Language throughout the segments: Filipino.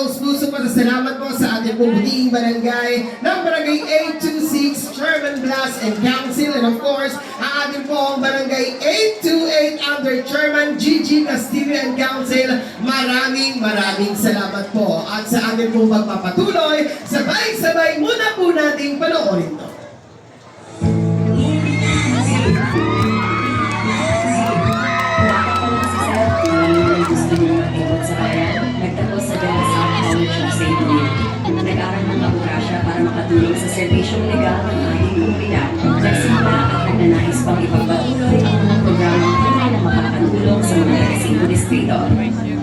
taus-puso pasasalamat po sa ating pumutiing barangay ng Barangay 826, Chairman Blas and Council, and of course, ang ating pong Barangay 828 under Chairman Gigi Castillo and Council. Maraming salamat po. At sa ating pong magpapatuloy, sabay-sabay muna po nating panoorin to. Nagtapos sa De La Salle College of St. Louis. Nag-aral ng abogasya para makatulong sa serbisyong legal ng ating komunidad. Nagsimula at nagnanais pang ipagpatuloy ang mga programang tunay na makakatulong sa mga resinto distrito.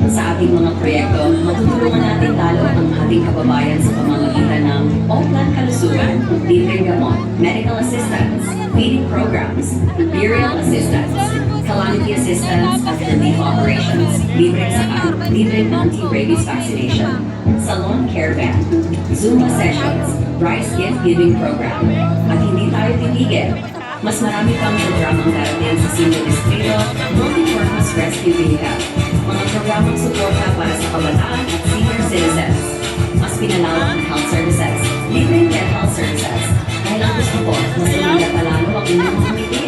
Sa ating mga proyekto, matutulungan natin lalo ang ating kababayan sa pamamagitan ng Oplan Kalusugan, libreng gamot, medical assistance, feeding programs, burial assistance, calamity assistance after leave operations, libreng sakal, libreng anti-rabies vaccination, salon care van, Zumba sessions, rice gift giving program. At hindi tayo titigil. Mas marami pang programang darating sa Sinto Distrito, multi-purpose rescue vehicle, mga programang suporta para sa kabataan at senior citizens. Mas pinalawak ang health services, libreng dental services. Dahil ang gusto ko, mas umigat palalo ang inyong mga ngiti.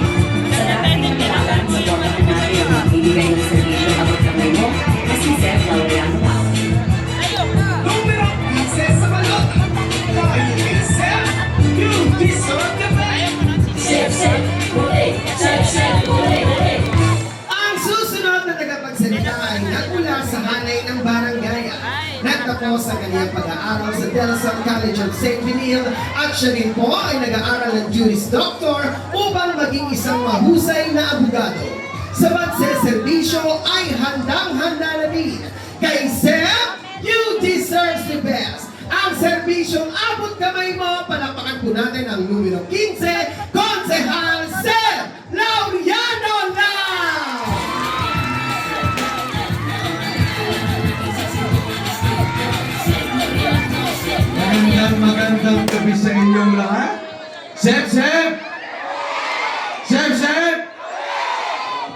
Sa dating ng kailangan, supportahan natin ang magbibigay ng servisyo abot kamay mo na si Zed Laureano Lau. Numero 15 sa balot! Dahil kay Zed, you deserve the best! Zed, huli! Zed, huli! Ang susunod na tagapagsalita ay nagmula sa hanay ng barangay. Nagtapos sa kanyang pag-aaral sa De La Salle College of St. Benil at siya rin po ay nag-aaral ng Juris Doctor upang maging isang mahusay na abogado. Sa pagseserbisyo ay handang-handa na din. Kay Seb, you deserve the best! Ang serbisyong abot kamay mo, palakpakan po natin ang numero 15, Konsehal Seb Laureano Lau! Magandang gabi sa inyong lahat. Seb!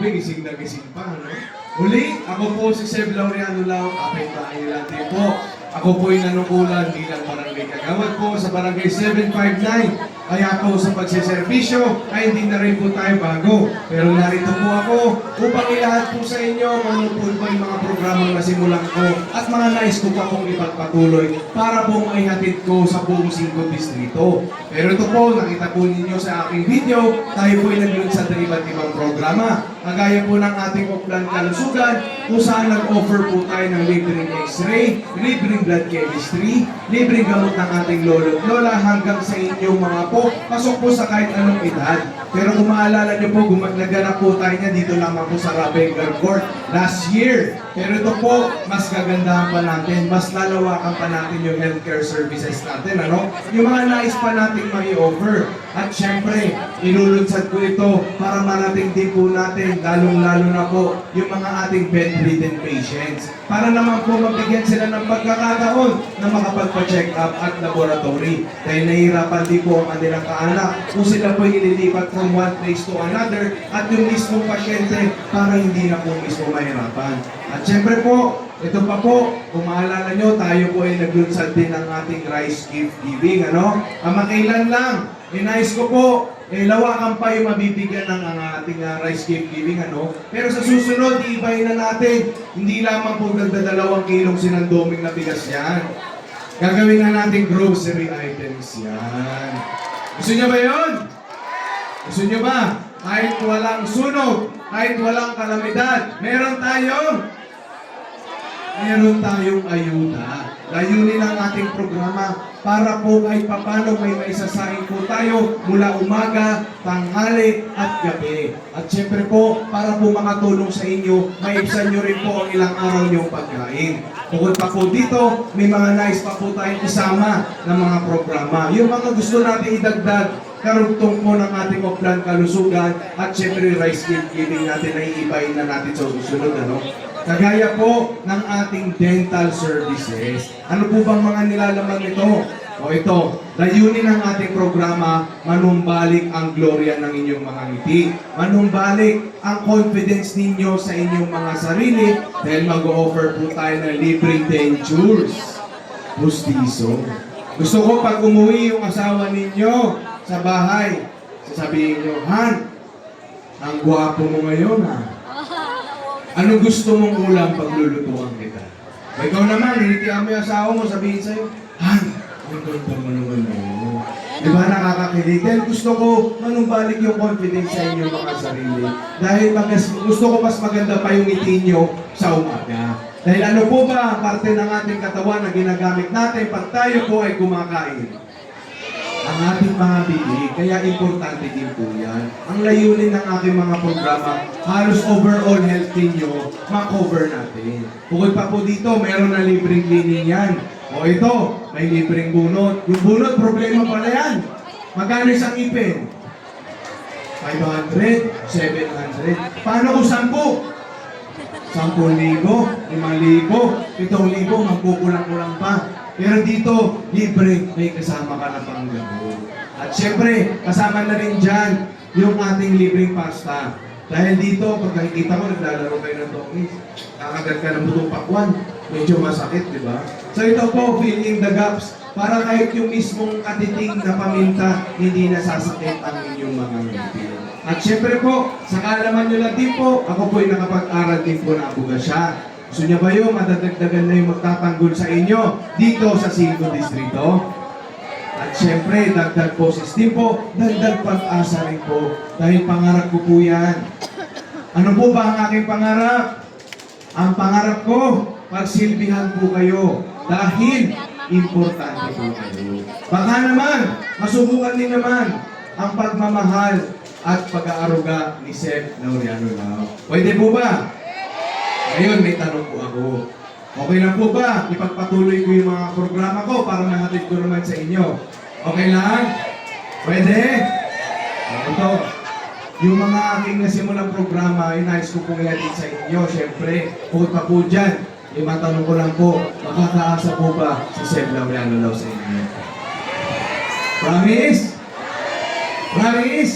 Gising na gising pa, no? Uli, ako po si Seb Laureano Lau, kapit-bahay natin po. Ako po'y nanungkulan bilang barangay kagawad po sa barangay 759. Kaya po sa pagsiservisyo ay hindi na rin po tayo bago. Pero narito po ako upang ilahat po sa inyo kung po yung mga programang nasimulan ko at mga nais ko pa pong ipagpatuloy para po maihatid ko sa buong 5 distrito. Pero ito po, nakita po ninyo sa aking video, tayo po ay naglunsad ng iba't ibang programa. Kagaya po ng ating Oplan Kalusugan, kung saan nag-offer po tayo ng libreng x-ray, libreng blood chemistry, libreng gamot ng ating lolo at lola hanggang sa inyong mga po, pasok po sa kahit anong edad. Pero kung maalala nyo po, naganap po tayo niya dito lamang po sa Ravengar Court last year. Pero ito po, mas gagandahan pa natin, mas lalawakan pa natin yung healthcare services natin, ano? Yung mga nais pa natin mai-offer. At syempre, inulunsad ko ito para marating din po natin, lalong-lalo na po, yung mga ating bedridden patients. Para naman po mabigyan sila ng pagkakataon na makapagpa-check up at laboratory. Dahil nahihirapan din po ang kanilang kaanak kung sila po ililipat from one place to another at yung mismong pasyente para hindi na po mismo mahirapan. At syempre po, ito pa po, kung maalala nyo, tayo po ay naglunsad din ng ating rice gift giving, ano? Kamakailan lang, nais ko po, lawakan pa yung mabibigyan ng ating rice gift giving, ano? Pero sa susunod, iibahin na natin, hindi lamang po nagdadalawang kilong sinandoming na bigas yan. Gagawin na natin grocery items yan. Gusto niyo ba yun? Gusto niyo ba? Kahit walang sunog, kahit walang kalamidad, meron tayong ayuda. Layunin ang ating programa para po kahit papano may maisasahin po tayo mula umaga, tanghali at gabi. At syempre po, para po makatulong sa inyo, maibsan nyo rin po ang ilang araw niyong pagkain. Bukod pa po dito, may mga nais pa po tayong isama ng mga programa. Yung mga gusto natin idagdag, karugtong po ng ating Oplan Kalusugan at syempre rice gift giving natin na iibahin na natin sa susunod, ano? Kagaya po ng ating dental services. Ano po bang mga nilalaman nito? O ito, layunin ng ating programa, manumbalik ang gloria ng inyong mga ngiti. Manumbalik ang confidence ninyo sa inyong mga sarili dahil mag-o-offer po tayo ng libreng dentures. Pustiso. Gusto ko pag umuwi yung asawa ninyo sa bahay, sasabihin nyo, Han, ang gwapo mo ngayon ha. Ano gusto mong ulam pag lulutuan kita? O ikaw naman, hinitian mo yung asawa mo, sabihin sa'yo, Han, ang ganda mo naman mo. Di ba nakakakilig? Dahil gusto ko manumbalik yung confidence sa inyo mga sarili. Dahil gusto ko mas maganda pa yung ngiti nyo sa umaga. Dahil ano po ba, parte ng ating katawan na ginagamit natin pag tayo po ay kumakain? Ang ating mga bibig, kaya importante din po yan. Ang layunin ng ating mga programa, halos overall health ninyo, ma-cover natin. Bukod pa po dito, meron na libreng cleaning yan. O ito, may libreng bunot. Yung bunot, problema pala yan. Magkano isang ipin? 500, 700. Paano kung 10? 10,000, 5,000, 7,000, magkukulang-kulang pa. Pero dito, libre, may kasama ka na panggamot. At syempre, kasama na rin dyan yung ating libreng pasta. Dahil dito, pag nakikita ko, naglalaro kayo ng dongis, kakagat ka ng butong pakwan, medyo masakit, di ba? So ito po, filling the gaps, para kahit yung mismong katiting na paminta, hindi nasasakit ang inyong mga ngipin. At syempre po, sa kaalaman nyo lang din po, ako po'y nakapag-aral din po na abogasya. Gusto niya ba yung madadagdagan na yung magtatanggol sa inyo dito sa 5 distrito? At syempre, dagdag boses din po, dagdag pag-asa rin po. Dahil pangarap ko po yan. Ano po ba ang aking pangarap? Ang pangarap ko, pagsilbihan po kayo. Dahil importante po kayo. Baka naman, masubukan din naman ang pagmamahal at pag-aaruga ni Seb Laureano Lao. Pwede po ba? Ngayon, may tanong po ako. Okay lang po ba? Ipagpatuloy ko yung mga programa ko para mahatid ko naman sa inyo. Okay lang? Pwede? Ito. Yung mga aking nasimulang programa, inayos ko pong ihatid sa inyo. Siyempre, bukod pa po dyan, yung matanong ko lang po, makakaasa po ba si Seb Laureano Lao sa inyo? Promise? Promise?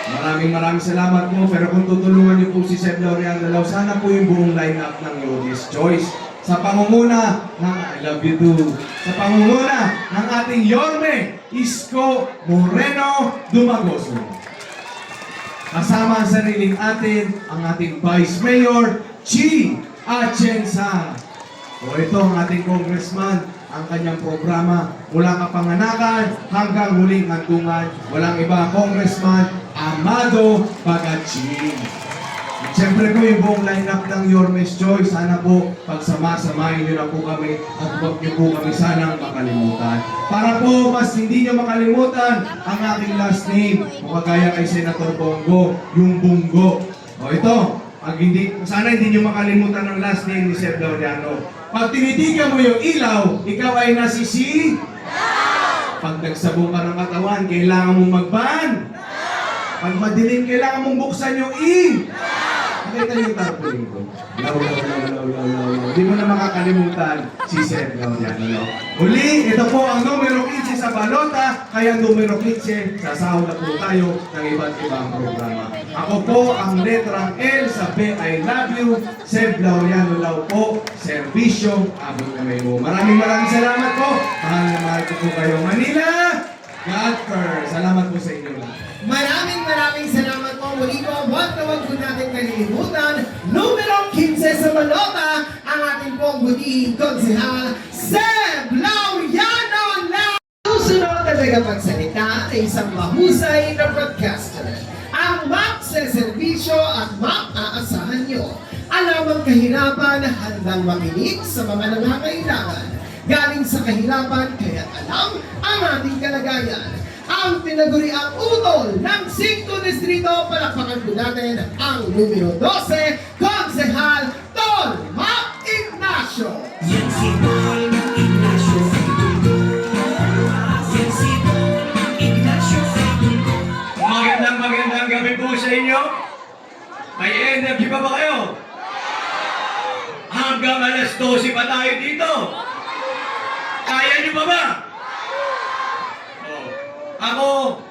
Maraming salamat po, pero kung tutulungan niyo po si Seb Laureano Lao, sana po yung buong lineup ng Yogi's Choice. Sa pangunguna ng I Love You Too. Sa pangunguna ng ating Yorme Isko Moreno Dumagoso. Kasama ang sariling atin, ang ating Vice Mayor, Chi Atienza. O ito ang ating congressman, ang kanyang programa mula kapanganakan hanggang huling hantungan. Walang iba, Congressman Amado Pagachin. At siyempre po yung buong lineup ng Yorme's Choice, sana po pagsama-samahin nyo na po kami at huwag nyo po kami sanang makalimutan. Para po mas hindi nyo makalimutan ang aking last name, o kagaya kay Senator Bongo, yung Bungo. O ito, sana hindi nyo makalimutan ang last name ni Seb Laureano. Pag tinitigan mo yung ilaw, ikaw ay nasisi. Pag nagsabong ka ng katawan, kailangan mong mag-ban. Pag madilim, kailangan mong buksan yung Nakita niyo yung tarpaulin ko? Law. Hindi mo na makakalimutan si Seb Laureano. Uli, ito po ang numero 15 sa balota, kaya numero 15, sasahod na po tayo ng iba't ibang programa. Ako po ang letrang L sa B, I love you, Seb Laureano Lao po, servisyo, abot na may mo. Maraming salamat po. Mahal na mahal ko po kayo. Manila, God first. Salamat po sa inyo lahat. Maraming salamat po. Muli po, huwag na huwag po natin kalilimutan. Numero 15 sa balota, ang ating pong buting konsehal, Seb Laureano Lao. Susunod na tagapagsalita ay isang mahusay na broadcaster. Ang MAP sa serbisyo at MAP aasahan nyo. Alam ang kahirapan, handang makinig sa mga nangangailangan. Galing sa kahirapan, kaya alam ang ating kalagayan. Ang tinaguriang utol ng 5 distrito, palakpakan po natin ang numero 12, Konsehal Tol Mac Ignacio. Yan si Tol Mac Ignacio. Yan si Tol Mac Ignacio. Magandang gabi po sa inyo. May energy pa ba kayo? Hanggang alas 12 pa tayo dito. Kaya niyo pa ba? Ako,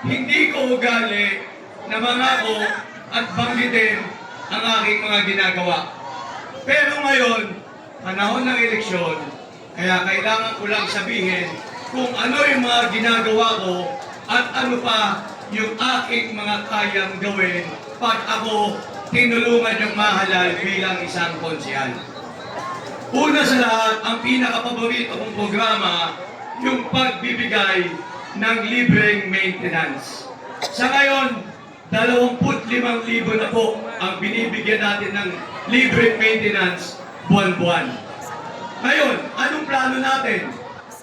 hindi ko ugali na mangako at banggitin ang aking mga ginagawa. Pero ngayon, panahon ng eleksyon, Kaya kailangan ko lang sabihin kung ano yung mga ginagawa ko at ano pa yung aking mga kayang gawin pag ako tinulungan yung mahalal bilang isang konsyal. Una sa lahat, ang pinakapaborito kong programa, yung pagbibigay ng libreng maintenance. Sa ngayon, 25,000 na po ang binibigyan natin ng libreng maintenance buwan-buwan. Ngayon, anong plano natin?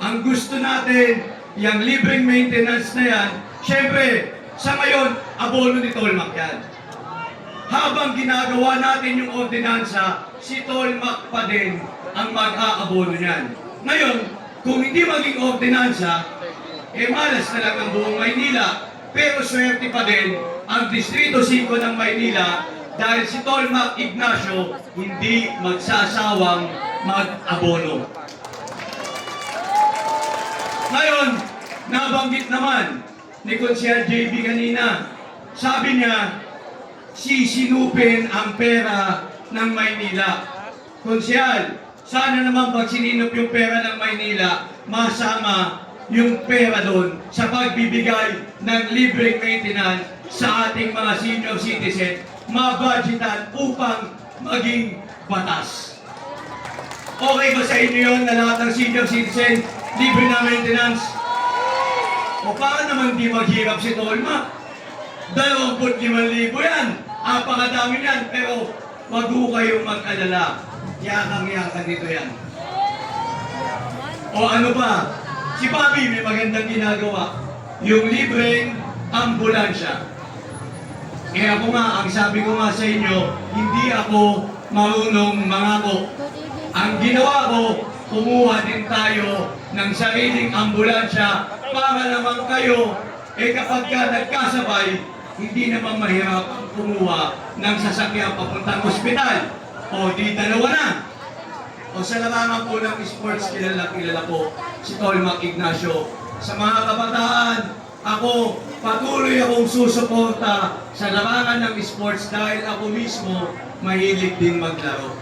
Ang gusto natin, yung libreng maintenance na yan, syempre, sa ngayon, abono ni Tolmac yan. Habang ginagawa natin yung ordinansa, si Tolmac pa din ang mag-aabono niyan. Ngayon, kung hindi maging ordinansa, malas na lang ang buong Maynila. Pero swerte pa din ang Distrito 5 ng Maynila dahil si Tolmac Ignacio hindi magsasawang mag-abono. Ngayon, nabanggit naman ni Consiel JB kanina, sabi niya, sisinupin ang pera ng Maynila. Konsyal, sana naman pag sininop yung pera ng Maynila, masama yung pera doon sa pagbibigay ng libreng maintenance sa ating mga senior citizen, mabudgetan upang maging batas. Okay ba sa inyo yun na lahat ng senior citizen, libre na maintenance? O para naman di maghirap si Tolma? 25,000 yan. Apakadami yan, pero wag ho kayong mag-alala. Yakang-yakan dito yan. O ano ba? Si Bobby may magandang ginagawa. Yung libreng ambulansya. Ako nga, ang sabi ko nga sa inyo, hindi ako marunong mangako. Ang ginawa ko, kumuha din tayo ng sariling ambulansya para naman kayo, kapag ka nagkasabay, hindi naman mahirap ang kumuha ng sasakyan papuntang ospital. O di dalawa na. O sa larangan po ng sports, kilala po si Tolmac Ignacio. Sa mga kabataan, ako patuloy akong susuporta sa larangan ng sports dahil ako mismo mahilig din maglaro.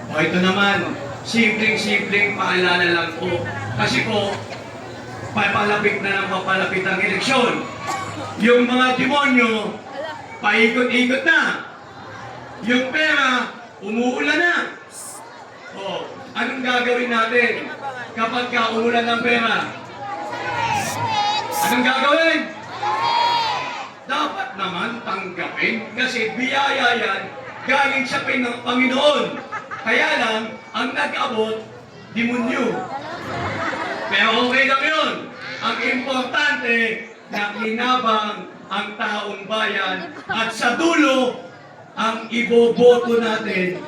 O ito naman, simpleng-simpleng paalala lang po. Kasi po, papalapit na ng papalapit ang eleksyon. Yung mga demonyo, paikot-ikot na. Yung pera, umuulan na. O, anong gagawin natin kapag umuulan ng pera? Anong gagawin? Dapat naman tanggapin kasi biyaya yan galing sa Panginoon. Kaya lang, ang nag-abot, demonyo. Pero okay lang yun. Ang importante, nakinabang ang taong bayan at sa dulo, ang iboboto natin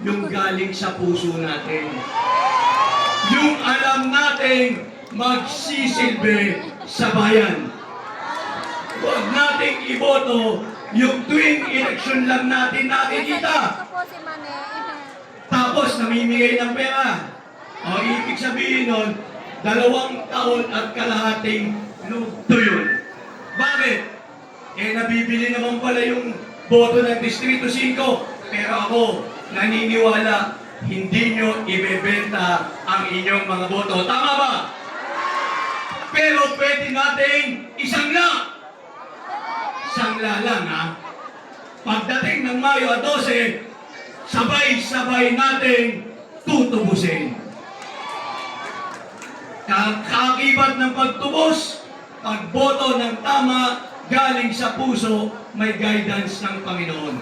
yung galing sa puso natin. Yung alam natin magsisilbi sa bayan. Huwag nating iboto yung tuwing eleksyon lang natin nakikita. Tapos namimigay ng pera. O ibig sabihin nun, 2 taon at kalahating yun. Bakit? Nabibili naman pala yung boto ng Distrito 5. Pero ako, naniniwala, hindi nyo ibebenta ang inyong mga boto. Tama ba? Pero pwede nating isangla. Sangla lang, ha? Pagdating ng Mayo 12, sabay-sabay nating tutubusin. Kaakibat ng pagtubos, pagboto ng tama, galing sa puso, may guidance ng Panginoon.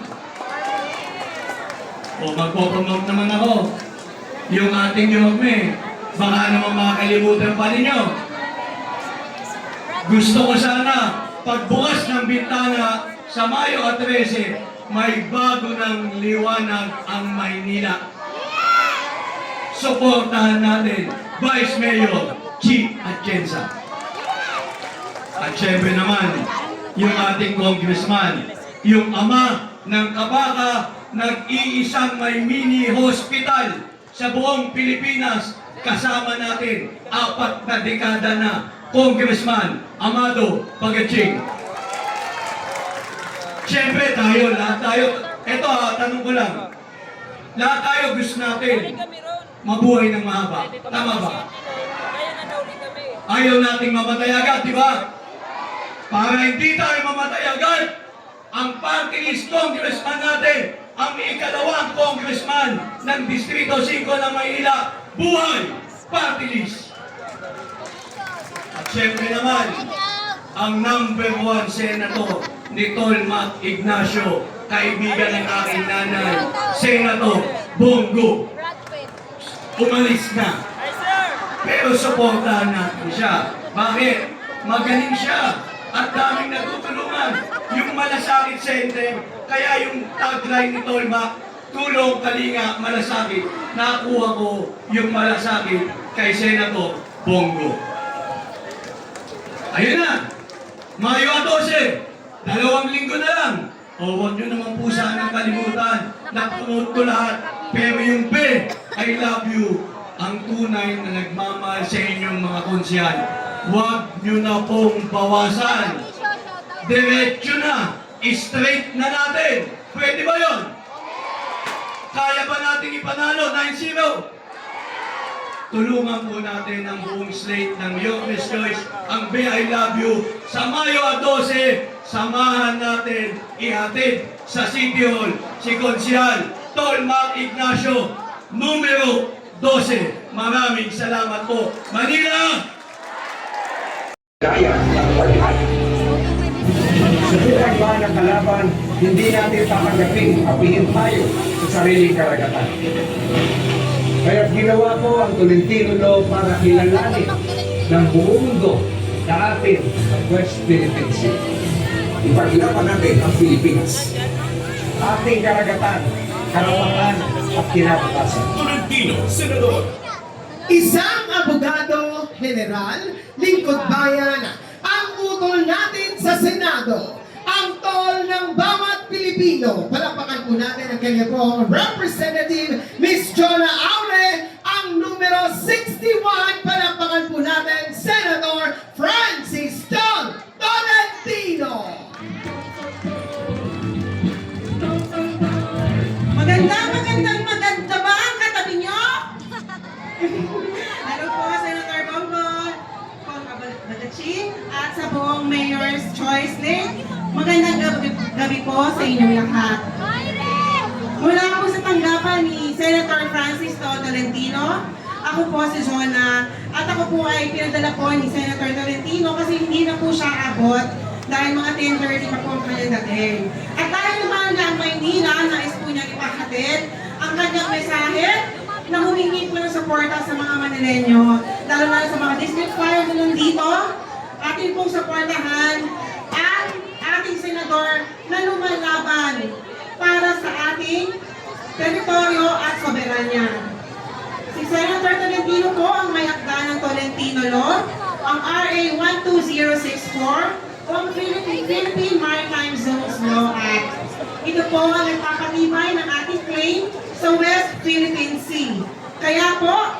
O magpopromote naman ako. Yung ating Yorme, baka naman makakalimutan pa ninyo. Gusto ko sana, pagbukas ng bintana sa Mayo 13, may bago ng liwanag ang Maynila. Suportahan natin, Vice Mayor Chi Atienza. At syempre naman, yung ating congressman, yung ama ng Kabaka, nag-iisang may mini hospital sa buong Pilipinas, kasama natin 4 na dekada na, Congressman Amado Pagaching. Siyempre tayo, lahat tayo, eto tanong ko lang, lahat tayo gusto natin mabuhay ng mahaba. Tama ba? Ayaw nating mamatay agad, di ba? Para hindi tayo mamatay agad, ang party list congressman natin, ang ikalawang congressman ng Distrito 5 ng Maynila, buhay! Party list! At syempre naman, ang number 1 senator ni Tolmac Ignacio, kaibigan ng aking nanay, Senator Bongo. Umalis na. Pero suportahan natin siya. Bakit? Magaling siya. At daming natutulungan. Yung Malasakit Center, kaya yung tagline ni Tolmac, tulong, kalinga, malasakit. Nakuha ko yung malasakit kay Senator Bongo. Ayun na. Mayo 12, 2 linggo na lang. O huwag nyo naman po sanang kalimutan. Napunod ko lahat. Pero yung B, I love you, ang tunay na nagmamahal sa inyong mga konsyal. Huwag nyo na pong bawasan. Diretso na. Straight na natin. Pwede ba yun? Kaya ba natin ipanalo? 9-0? Tulungan po natin ang buong slate ng Yormes Choice, ang B, I Love You. Sa Mayo 12, samahan natin ihatid sa City Hall si Konsyal Tolmac Ignacio, numero 12. Maraming salamat po. Manila! Kaya ng pagkat. Sa pinagbahan ng kalaban, hindi natin tatanggapin apihin tayo sa sariling karagatan. Kaya ginawa ko ang Tolentino Law para kilalanin ng buong mundo na atin ang West Philippine Sea. Ipaglaban natin ang Pilipinas. Ating karagatan, karapatan at kinabukasan. Tolentino, Senador. Isang abogado, general, lingkod bayan, ang utol natin sa Senado. Ang tol ng bawat Pilipino. Palakpakan po natin ang kanya pong Representative Miss Jonah Aure, ang numero 61. Palakpakan po natin Senator Francis Don Tolentino. Maganda ba ang katabi nyo? Hello po, Senator Bongo, Kong Abadachi, at sa buong Mayor's Choice Lane. Magandang gabi po sa inyong lahat. Mula po sa tanggapan ni Senator Francis Tolentino, ako po si Jonah, at ako po ay pinadala po ni Senator Tolentino kasi hindi na po siya abot dahil mga 10:30 pa po ang kanyang dating. At dahil naman na ang Maynila, nais po niya ipakatid ang kanyang mensahe na humingi po ng suporta sa mga Manileño, lalo na sa mga district fire na nandito, atin pong suportahan at ating senador na lumalaban para sa ating teritoryo at soberanya. Si Senator Tolentino po ang may akda ng Tolentino Law, ang RA 12064 o ang Philippine Maritime Zones Law Act. Ito po ang nagpapatibay ng ating claim sa West Philippine Sea. Kaya po,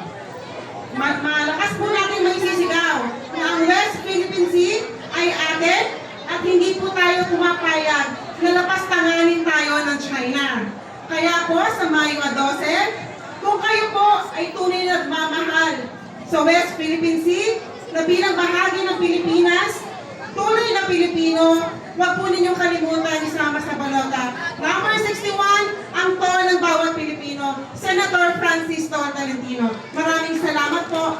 malakas po natin may sisigaw na ang West Philippine Sea ay atin at hindi po tayo pumapayag na lapastanganin tayo ng China. Kaya po sa Mayo 12, kung kayo po ay tunay na nagmamahal sa West Philippine Sea na bilang bahagi ng Pilipinas, tunay na Pilipino, huwag po ninyong kalimutan isama sa balota. Number 61, ang tol ng bawat Pilipino, Senator Francis Tolentino. Maraming salamat po.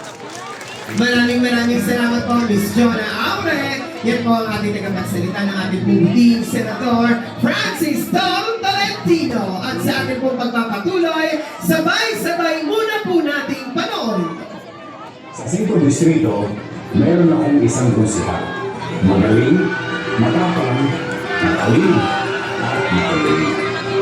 Maraming salamat po, Miss Jonah Aure. Yan po ang ating tagapagsalita ng ating puting Senator Francis Tolentino. At sa ating pong pagpapatuloy, sabay-sabay muna po nating panoorin. Sa 5 distrito, mayroon akong isang konsehal. Magaling, matapang, matalino, at magaling.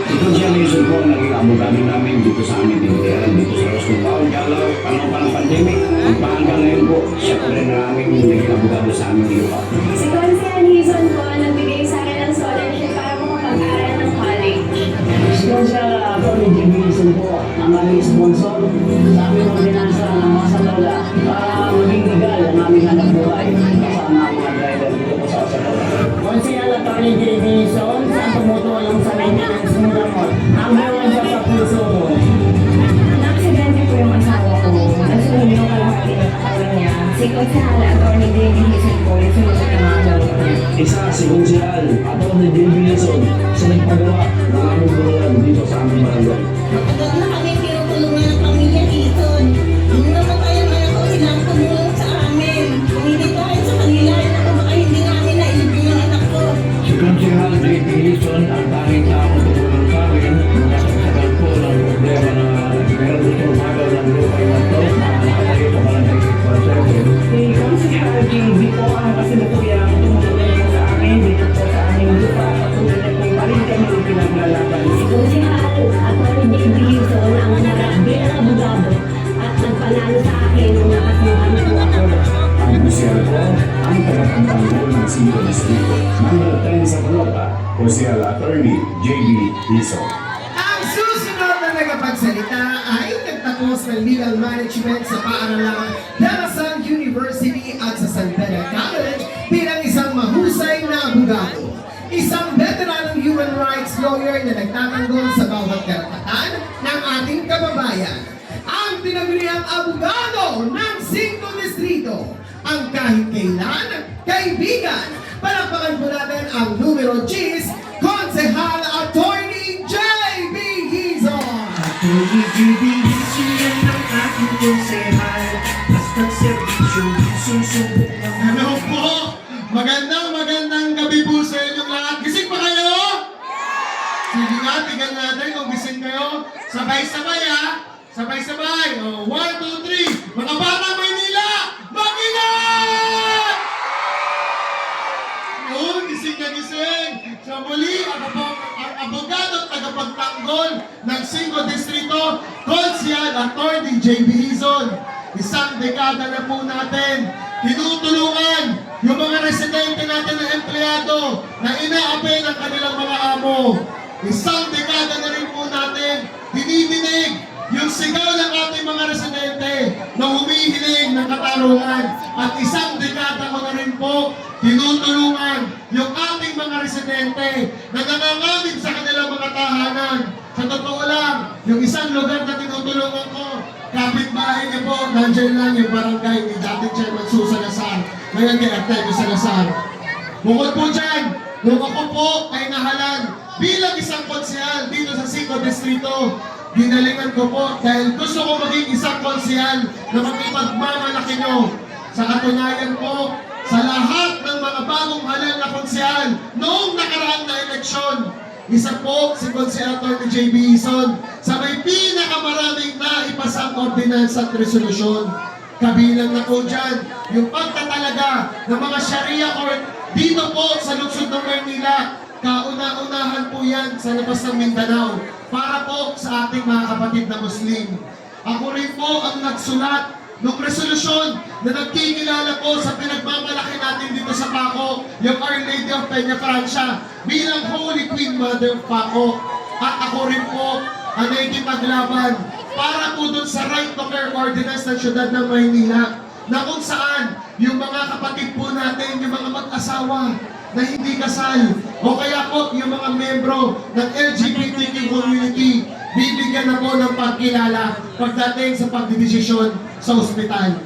Ito siya Nelson po ang naging abogado namin dito sa aming tinitirahan, dito sa Roscon. Galaw, panahon pa ng pandemic, ang hanggang ngayon po, siya po rin ang aming naging abogado sa aming lupa. Si Consiel Hizon po ang nagbigay sa akin ng scholarship para makapag-aral ng college. Sponsor ako ni Jim Wilson po, ang aming sponsor sa aming ordinansa ng mga Lola para maging legal ang aming hanap buhay kasama ang mga driver dito po sa Lola. Consiel Atty. J. Wilson, sa tumutulong sa maintenance ng gamot. Number 1 siya sa puso mo. Nakaksidente po yung asawa Si Konsehal Atty. David Hison po yung sumunod na mga gawin niya. Isa si Konsehal Atty. David Wilson sa nagpagawa ng aming bulan dito sa aming barangay. Agad na kami tinutulungan ng pamilya dito. Nung namatay ang anak ko, silang tumulong sa amin. Pumili tayo sa kanila na kung baka hindi namin naibig ang anak ko. Si Konsehal David Wilson ang tanging taong tumulong sa amin mula sa tagal po ng problema na meron dito magaw ng lupa na ito na nakatayo sa barangay Conservative. Si Konsehal JB po ang kasinatuyang tumulong po sa amin dito po sa aming lupa. Patuloy na po pa rin kami pinaglalaban. Si Konsehal Atty. David Hison ang nangarap bilang abogado at nagpanalo sa akin nung nakasuhan po ako. Ang Konsehal po ang tagapagtanggol ng 5 distrito. Number 10 sa Pelota, Konsehal Atty. JB Wilson. Ang susunod na nagpagsalita ay nagtapos ng legal management sa paaralang De La Salle University at sa San Pedro College bilang isang mahusay na abogado. Isang veteranong human rights lawyer na nagtatanggol sa bawat karapatan ng ating kababayan. Ang tinaguriang abogado ng 5 distrito. Ang kahit kailan, kaibigan. Palakpakan po natin ang numero 10, Konsehal Atty. J.B. Hizon. Atty. JB Hison yan ang aking konsehal. Basta't serbisyo, susubok ng Hello po! Magandang gabi po sa inyong lahat. Gising pa kayo? Sige nga, tingnan natin kung gising kayo. Sabay-sabay ha! Sabay-sabay! 1, 2, 3! Mga bata Maynila! Mag-ingat! Yun, gising na gising! So muli, ako po ang abogado at tagapagtanggol ng 5 distrito, Konsehal Atty. JB Hizon. Isang dekada na po natin tinutulungan yung mga residente natin na empleyado na inaapi ng kanilang mga amo. Isang dekada na rin po natin dinidinig yung sigaw ng ating mga residente na humihiling ng katarungan. At isang dekada ko na rin po tinutulungan yung ating mga residente na nangangamit sa kanilang mga tahanan. Sa totoo lang, yung isang lugar na tinutulungan ko, kapitbahay niyo po, nandiyan lang yung barangay ni dating Chairman Susan Salazar, ngayon kay Artemio Salazar. Bukod po dyan, nung ako po ay nahalan bilang isang konsehal dito sa 5 distrito, ginalingan ko po dahil gusto ko maging isang konsehal na magpagmamalaki nyo. Sa katunayan po, sa lahat ng mga bagong halal na konsehal noong nakaraan na eleksyon, isa po si Konsehal Atty. JB Hizon sa may pinakamaraming naipasang ordinansa at resolusyon. Kabilang na po dyan yung pagtatalaga ng mga Sharia court dito po sa lungsod ng Maynila. Kauna-unahan po yan sa labas ng Mindanao para po sa ating mga kapatid na Muslim. Ako rin po ang nagsulat ng resolusyon na nagkikilala po sa pinagmamalaki natin dito sa Paco, yung Our Lady of Peña Francia bilang Holy Queen Mother of Paco. At ako rin po ang nakikipaglaban para po dun sa Right to Care Ordinance ng Siyudad ng Maynila na kung saan yung mga kapatid po natin, yung mga mag-asawa na hindi kasal o kaya po yung mga membro ng LGBTQ community bibigyan na po ng pagkilala pagdating sa pagdidesisyon sa ospital.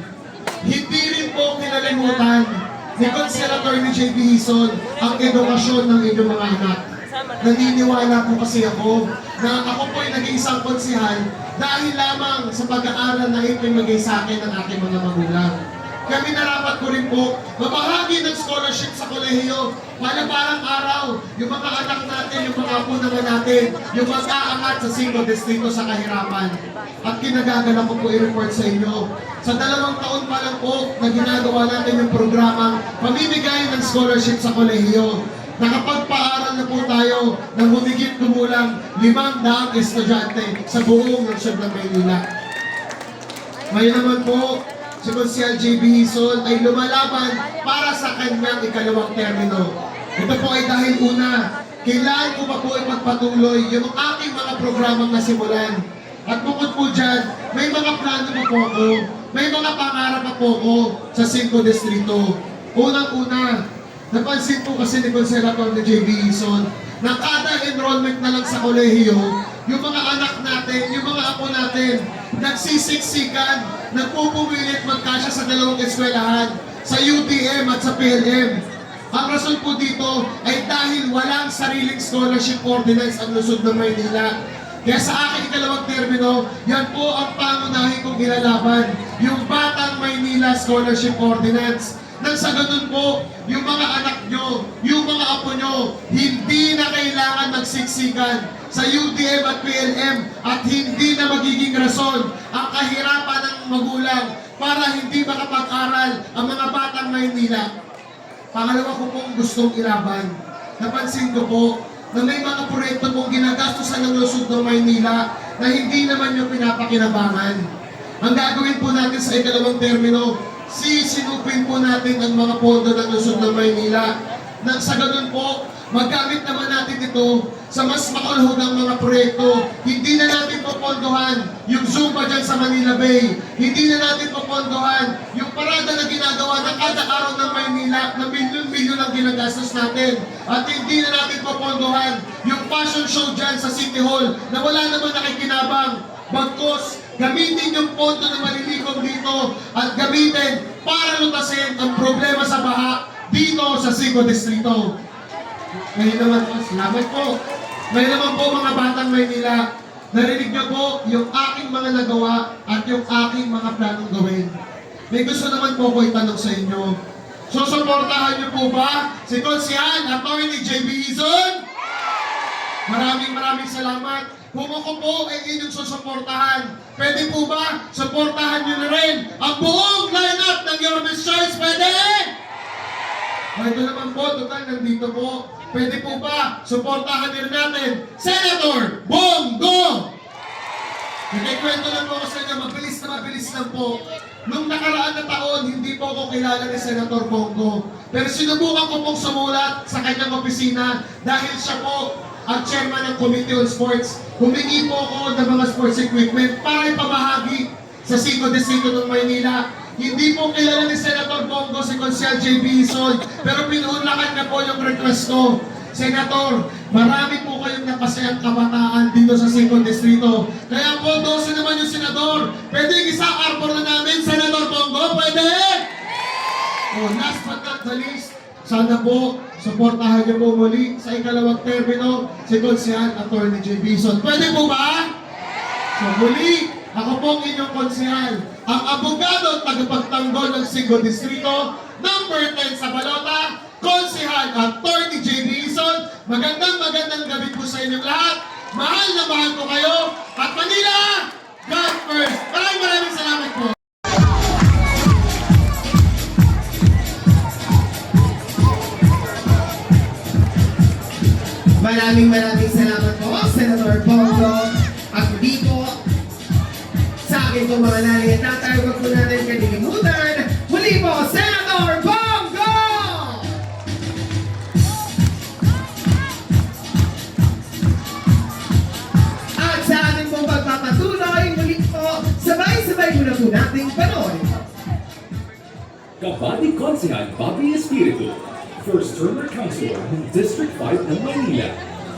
Hindi rin po kinalimutan ni Konsehal Atty. JB Hizon ang edukasyon ng inyong mga anak. Naniniwala po kasi ako na ako po ay naging isang konsehal dahil lamang sa pag-aaral na ipinagay sa akin ng aking mga magulang. Kami narapat ko rin po mabahagi ng scholarship sa kolehiyo para parang araw yung mga anak natin, yung mga apo naman natin, yung mag-aangat sa 5 distrito sa kahirapan. At kinagagala ko po i-report sa inyo. Sa 2 taon pa lang po na ginagawa natin yung programang pamimigay ng scholarship sa kolehiyo. Nakapagpaaral na po tayo ng humigit kumulang 500 estudyante sa buong lungsod ng Maynila. Ngayon naman po, si Konsehal JB Hizon ay lumalaban para sa kanyang ikalawang termino. Ito po ay dahil una, kailangan ko pa po ipagpatuloy yung aking mga programang nasimulan. At bukod po dyan, may mga plano pa po ako, may mga pangarap pa po ako sa 5 distrito. Unang-una, napansin po kasi ni Konsehal Atty. JB Hizon na kada enrollment na lang sa kolehiyo, yung mga anak natin natin, yung mga apo natin, nagsisiksikan, nagpupumilit magkasya sa dalawang eskwelahan, sa UTM at sa PLM. Ang rason po dito ay dahil walang sariling scholarship ordinance ang Luzon ng Maynila. Kaya sa aking ikalawang termino, yan po ang pangunahin kong ilalaban, yung Batang Maynila Scholarship Ordinance. Nang sa ganun po, yung mga anak nyo, yung mga apo nyo, hindi na kailangan magsiksikan sa UTM at PLM at hindi na magiging rason ang kahirapan ng magulang para hindi makapag-aral ang mga Batang Maynila. Pangalawa ko pong gustong ilaban. Napansin ko po na may mga proyekto pong ginagastusan ng Luzon ng Maynila na hindi naman yung pinapakinabangan. Ang gagawin po natin sa ikalawang termino, sisinupin po natin ang mga pondo ng Luzon ng Maynila. Nang sa ganun po, magamit naman natin ito sa mas makalhugang mga proyekto. Hindi na natin popondohan yung Zumba dyan sa Manila Bay. Hindi na natin popondohan yung parada na ginagawa ng kada araw ng Maynila na milyon-milyon ang ginagastos natin. At hindi na natin popondohan yung fashion show dyan sa City Hall na wala naman nakikinabang. Bagkos, gamitin yung pondo na malilikom dito at gamitin para lutasin ang problema sa baha dito sa 5 distrito. Ngayon naman po, salamat po. Ngayon naman po mga Batang Maynila, narinig niyo po yung aking mga nagawa at yung aking mga planong gawin. May gusto naman po ko itanong sa inyo. Susuportahan niyo po ba si Konsehal Atty. JB Izon? Maraming salamat. Kung ako po ay inyong susuportahan, pwede po ba suportahan niyo na rin ang buong lineup ng Your Miss Choice? Pwede? Ito naman po, total nandito po. Pwede po ba suportahan din natin Senator Bongo? Nagkikwento lang po ako sa inyo, mabilis lang po. Nung nakaraan na taon, hindi po ako kilala ni Senator Bongo. Pero sinubukan ko pong sumulat sa kanyang opisina dahil siya po ang chairman ng Committee on Sports. Humingi po ako ng mga sports equipment para ipamahagi sa 5 distrito ng Maynila. Hindi po kilala ni Senator Bongo si Konsehal JB Izon, pero pinuunlakan niya po yung request ko. Senator, marami po kayong napasayang kabataan dito sa 5 distrito. Kaya po, 12 naman yung senador. Pwede isang arbor na namin, Senator Bongo? Pwede? Last but not the least, sana po, suportahan niyo po muli sa ikalawang termino si Konsehal Atty. JB Izon. Pwede po ba? So muli, ako pong inyong konsehal, ang abogado at tagapagtanggol ng 5 distrito, number 10 sa balota, Konsehal Atty. JB Izon. Magandang gabi po sa inyong lahat. Mahal na mahal ko kayo. At Manila, God first. Maraming salamat po. Maraming salamat po, Senator Bongo. At muli po, sa akin po mga nani, tatawag po natin kalilimutan. Muli po, Senator Bongo! At sa ating pong pagpapatuloy, muli po, sabay-sabay muna po nating panoorin. Kabati Konsehal Bobby Espiritu, First Termer Councilor ng District 5 ng Manila.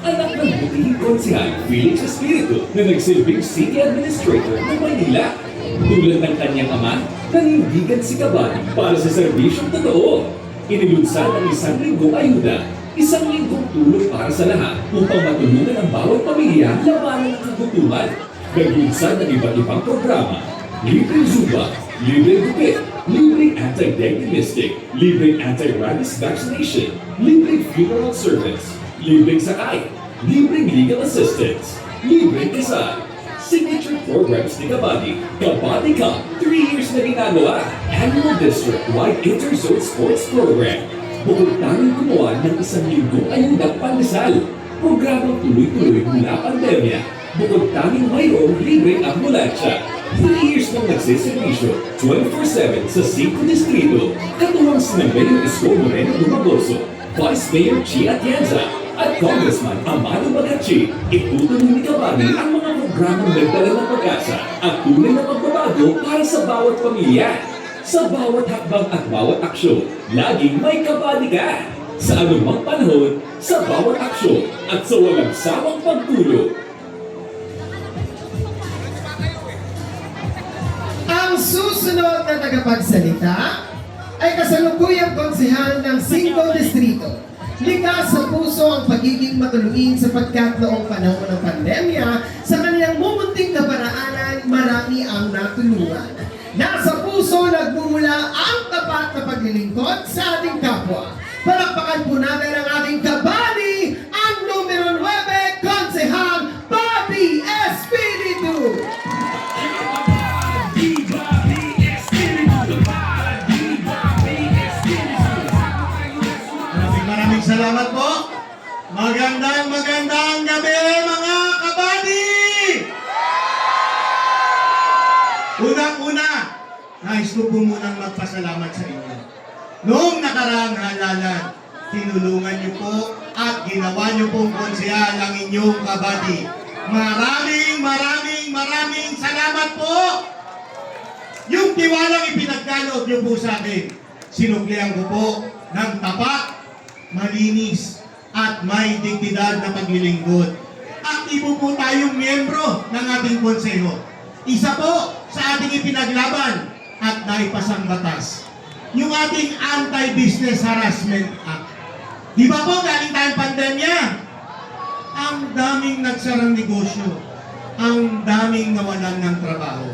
Anak ng butihing konsehal Felix Espiritu na nagsilbing City Administrator ng Manila. Tulad ng kanyang ama, nanindigan si Kabati para sa serbisyong totoo. Inilunsad ang 1 linggong ayuda, 1 linggong tulong para sa lahat upang matulungan ang bawat pamilya labanan ng kagutuman. Naglunsad ng iba't ibang programa, libreng Zumba, libreng gupit, libreng anti-dengue mystic, libreng anti-rabies vaccination, libreng funeral service, libreng sakay, libreng legal assistance, libreng kasal. Signature programs ni Kabati, Kabati Cup, 3 years na ginagawa, annual district-wide inter-zone sports program. Bukod tanging gumawa ng 1 linggong ayudang pandesal, programang tuloy-tuloy mula pandemya. Bukod tanging mayroong libreng ambulansya. 3 years nang nagsiservisyo, 24/7 sa 5 distrito. Katuwang sina Mayor Isko Moreno Dumagoso, Vice Mayor Chi Atienza, at Congressman Amado Bagachi. Itutuloy ni Kabati ang mga programang nagdala ng pag-asa at tunay na pagbabago para sa bawat pamilya. Sa bawat hakbang at bawat aksyon, laging may Kabati ka. Sa anumang panahon, sa bawat aksyon, at sa walang sawang pagtulong. susunod na tagapagsalita ay kasalukuyang konsehal ng 5 distrito. Likas sa puso ang pagiging matulungin sapagkat noong panahon ng pandemya, sa kanilang mumunting na paraanan, marami ang natulungan. Nasa puso nagmumula ang tapat na paglilingkod sa ating kapwa. Palakpakan po natin ang ating kabady, ang numero 9, Konsehal Bobby Espiritu! Maraming salamat po. Magandang gabi mga kabady! Unang-una, nais ko po munang magpasalamat sa inyo. Noong nakaraang halalan, tinulungan niyo po at ginawa niyo pong konsehal ang inyong kabady. Maraming salamat po! Yung tiwalang ipinagkaloob niyo po sa akin, sinuklihan ko po ng tapat, malinis, at may dignidad na paglilingkod. Aktibo po tayong miyembro ng ating konseho. Isa po sa ating ipinaglaban at naipasang batas, yung ating Anti-Business Harassment Act. Di ba po galing tayong pandemya? Ang daming nagsarang negosyo, ang daming nawalan ng trabaho.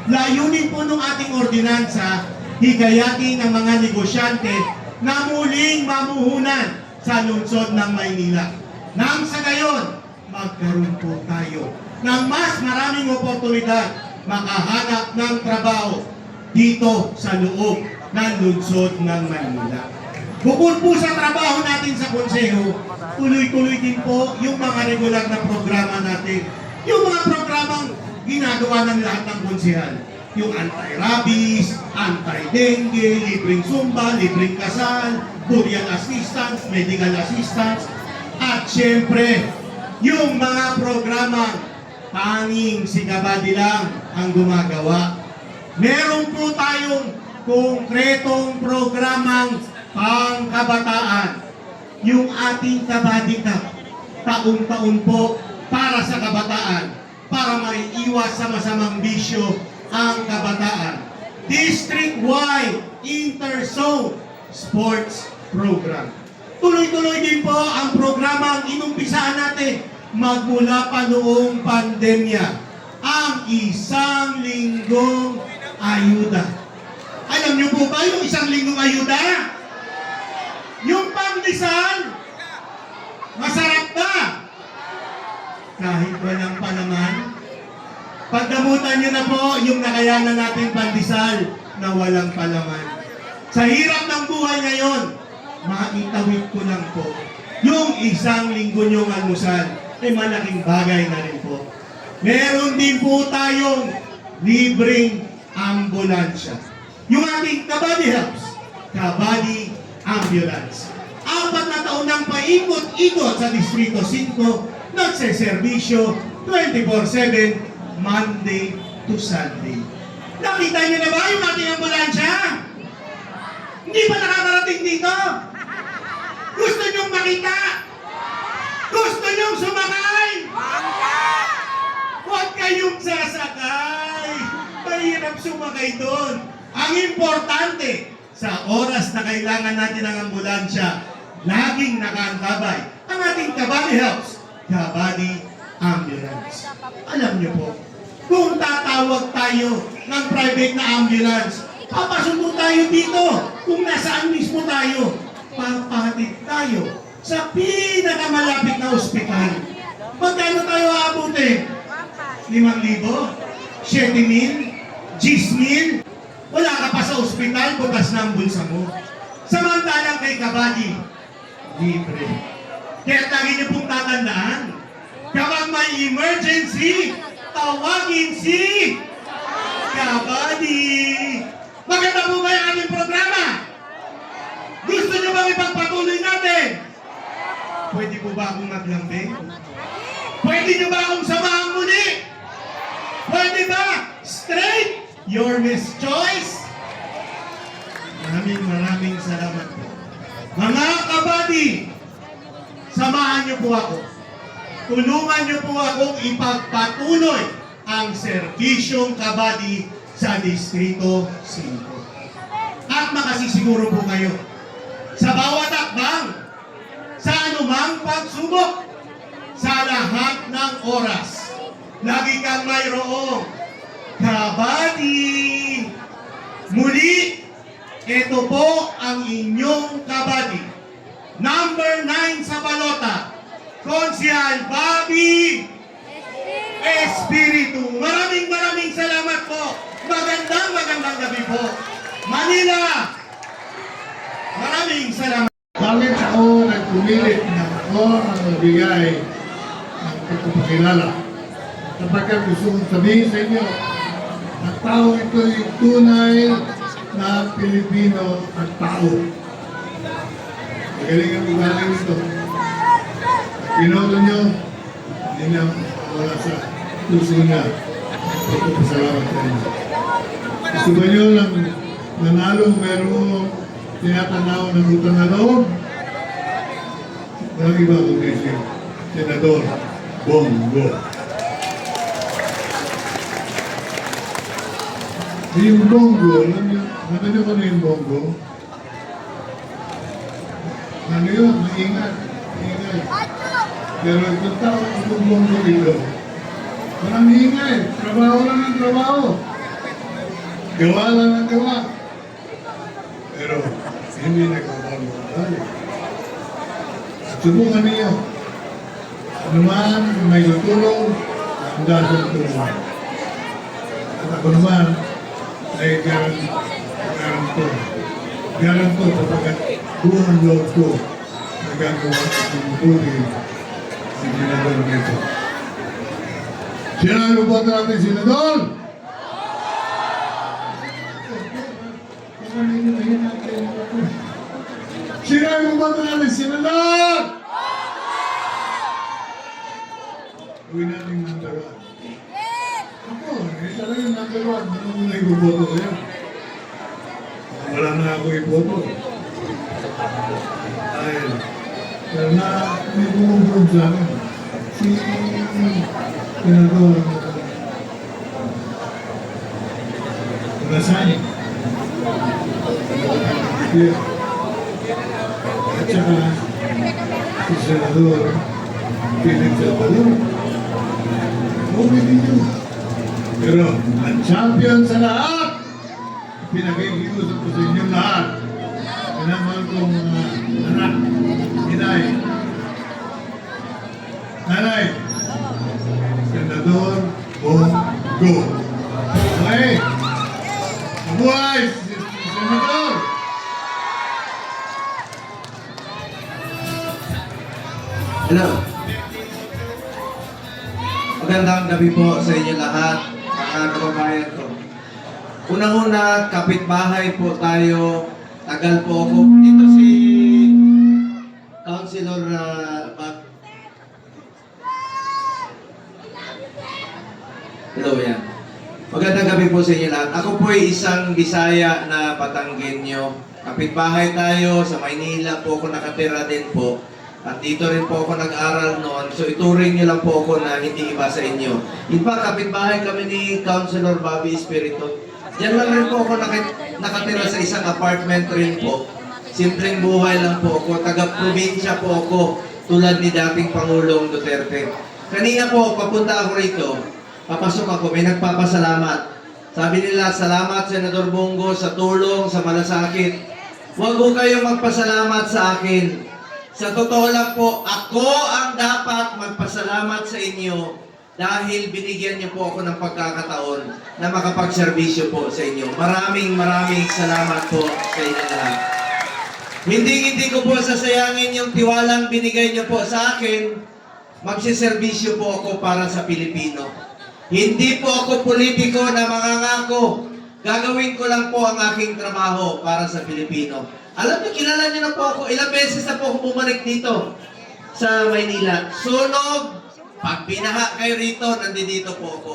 Layunin po ng ating ordinansa, hikayatin ang mga negosyante na muling mamuhunan sa lungsod ng Maynila. Nang sa gayon, magkaroon po tayo ng mas maraming oportunidad makahanap ng trabaho dito sa loob ng lungsod ng Maynila. Bukod po sa trabaho natin sa konseho, tuloy-tuloy din po yung mga regular na programa natin. Yung mga programang ginagawa ng lahat ng konsehal. Yung anti-rabies, anti-dengue, libreng zumba, libreng kasal, burial assistance, medical assistance, at syempre, yung mga programang tanging si kabady lang ang gumagawa. Meron po tayong konkretong programang pangkabataan. Yung ating Kabady Cup, taon-taon po para sa kabataan, para maiiwas sa masamang bisyo ang kabataan. District-wide Interzone Sports Program. Tuloy-tuloy din po ang programang inumpisahan natin magmula pa noong pandemya. Ang 1 linggong ayuda. Alam niyo po ba yung 1 linggong ayuda? Yung pandesal, masarap ba? Kahit walang palaman, pagdamutan niyo na po yung nakayanan natin pandesal na walang palaman. Sa hirap ng buhay ngayon, maitawid ko lang po. Yung 1 linggo niyong almusal, ay malaking bagay na rin po. Meron din po tayong libreng ambulansya. Yung ating Kabady Helps, Kabady Ambulance. 4 na taon nang paikot-ikot sa Distrito 5, nagseservisyo 24/7, Monday to Sunday. Nakita niyo na ba yung ating ambulansya? Hindi pa nakakarating dito? Gusto niyong makita? Gusto niyong sumakay? Huwag kayong sasakay. Mahirap sumakay doon. Ang importante, sa oras na kailangan natin ng ambulansya, laging nakaantabay ang ating Kabady Helps, Kabady Ambulance. Alam niyo po, kung tatawag tayo ng private na ambulance, papasundo tayo dito kung nasaan mismo tayo. Papahatid tayo sa pinakamalapit na ospital. Magkano tayo aabutin? 5,000? 7,000? 10,000? Wala ka pa sa ospital, butas na ang bulsa mo. Samantalang kay Kabady, libre. Kaya lagi niyo pong tatandaan, kapag may emergency, tawagin si Kabady. Maganda po ba yung ating programa? Gusto niyo bang ipagpatuloy natin? Pwede po ba akong maglambing? Pwede niyo ba akong samahan muli? Pwede ba? Straight? Your Miss Choice? Maraming salamat po. Mga kabady, samahan niyo po ako. Tulungan niyo po akong ipagpatuloy ang serbisyong kabady sa Distrito 5. At makasisiguro po kayo, sa bawat akbang, sa anumang pagsubok, sa lahat ng oras, lagi kang mayroong kabady. Muli, ito po ang inyong kabady. Number 9 sa balota, Konsehal Bobby Espiritu. Maraming salamat po. Magandang gabi po. Manila, maraming salamat. Bakit ako nagpumilit na ako ang magbigay ng pagpapakilala? Sapagkat gusto kong sabihin sa inyo, ang tao ito ay tunay na Pilipino at tao. Magaling ang ugali nito. Pinoto nyo, hindi na wala sa puso niya. Pagpapasalamat sa inyo. Gusto ba nyo lang nanalo merong tinatanaw ng utang na loob? Walang iba kundi si Senador Bongo. Yung Bongo, alam nyo kung ano yung Bongo? Ano yun? Maingat. Pero itong tao, itong Bongo dito, walang ingay. Trabaho lang ang trabaho. Gawa lang ang gawa. Pero hindi nagbabago tayo. Subukan niyo. Ano man may tutulong, ang dahil tulong. At ako naman ay garanto sapagkat buong loob ko nagagawa at tumutulong si Senador nito. Sinalo ba natin, Senador? Sinabi mo ba natin, Senador? Gawin natin number 1. Ako, talaga yung number 1. Ano mo na iboboto ko yan? Wala na ako iboto. Dahil, na may bumubog sa akin. Si Senador Rasani. At saka si Senador Philip Salvador. Okay din yun. Pero ang champion sa lahat, pinakikiusap ko sa inyong lahat. Pinamahal kong anak, inay. Nanay, Senador Bongo. Okay. Mabuhay, Senador! Hello. Magandang gabi po sa inyo lahat, mga kababayan ko. Unang-una, kapitbahay po tayo. Tagal po ako. Dito si Councilor Hello, yan. Magandang gabi po sa inyo lahat. Ako po ay isang Bisaya na Batanggenyo. Kapitbahay tayo, sa Maynila po ako nakatira din po. At dito rin po ako nag-aral noon. So ituring niyo lang po ako na hindi iba sa inyo. In fact, kapitbahay kami ni Councilor Bobby Espiritu. Diyan lang rin po ako nakatira sa isang apartment rin po. Simpleng buhay lang po ako. Taga-probinsya po ako. Tulad ni dating Pangulong Duterte. Kanina po, papunta ako rito. Papasok ako, may nagpapasalamat. Sabi nila, salamat Senador Bongo sa tulong, sa malasakit. Huwag ko kayong magpasalamat sa akin. Sa totoo lang po, ako ang dapat magpasalamat sa inyo dahil binigyan niyo po ako ng pagkakataon na makapagserbisyo po sa inyo. Maraming salamat po sa inyo lahat. Hindi ko po sasayangin yung tiwalang binigay niyo po sa akin. Magsiserbisyo po ako para sa Pilipino. Hindi po ako politiko na mangangako. Gagawin ko lang po ang aking trabaho para sa Pilipino. Alam niyo, kilala niyo na po ako. Ilang beses na po ako bumalik dito sa Maynila. Sunog, pag binaha kayo rito, nandito po ako.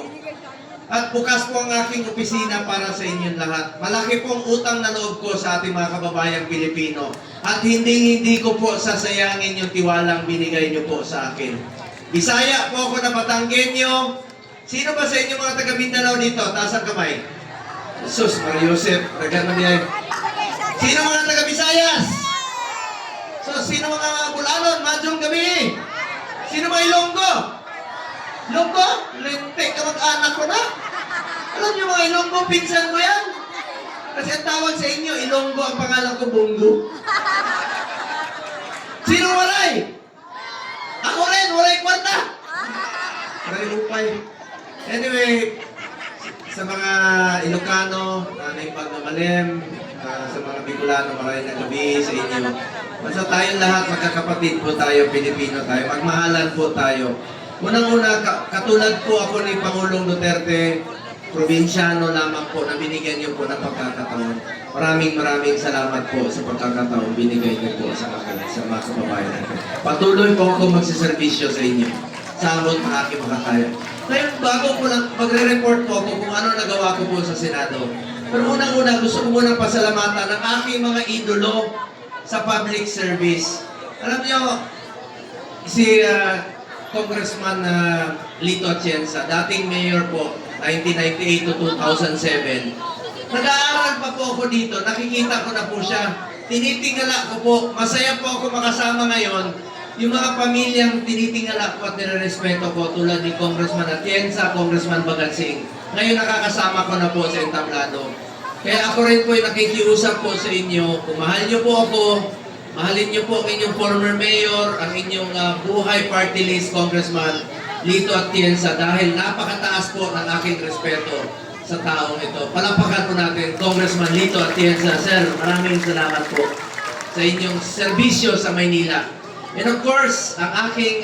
At bukas po ang aking opisina para sa inyong lahat. Malaki pong utang na loob ko sa ating mga kababayang Pilipino. At hindi ko po sasayangin yung tiwalang binigay niyo po sa akin. Bisaya po ako na Batanggenyo. Sino ba sa inyo mga taga Mindanao dito? Taas ang kamay. Sus, Mario Joseph, nagkano niya. Sino mga taga Visayas? So, sino mga Bulanon, Madyong Gabi? Sino mga Ilonggo? Ilonggo? Lintik ka mag-anak ko na. Alam niyo mga Ilonggo, pinsan ko yan. Kasi ang tawag sa inyo, Ilonggo, ang pangalan ko, Bungo. Sino walay? Ako rin, walay kwarta. Walay upay. Anyway, sa mga Ilocano, Nanay Pagmamalim, sa mga Bicolano, maraming gabi sa inyo. Basta tayong lahat, magkakapatid po tayo, Pilipino tayo, magmahalan po tayo. Unang-una, katulad po ako ni Pangulong Duterte, probinsyano lamang po na binigyan niyo po ng pagkakataon. Maraming salamat po sa pagkakataon binigay niyo po sa akin, sa mga kababayan natin. Patuloy po ako magsiservisyo sa inyo. Sa amon ng aking makakaya. Ngayon, bago po lang magre-report po ako kung ano nagawa ko po sa Senado. Pero unang-una, gusto ko munang pasalamatan ng aking mga idolo sa public service. Alam niyo, si Congressman Lito Atienza, dating mayor po, 1998 to 2007. Nag-aaral pa po ako dito, nakikita ko na po siya. Tinitingala ko po, masaya po ako makasama ngayon. Yung mga pamilyang tinitingala ko at nirerespeto ko tulad ni Congressman Atienza, Congressman Bagatsing. Ngayon nakakasama ko na po sa entablado. Kaya ako rin po ay nakikiusap po sa inyo. Kung mahal niyo po ako, mahalin niyo po ang inyong former mayor, ang inyong buhay party list, Congressman Lito Atienza, dahil napakataas po ng aking respeto sa taong ito. Palapakan po natin, Congressman Lito Atienza. Sir, maraming salamat po sa inyong serbisyo sa Maynila. And of course, ang aking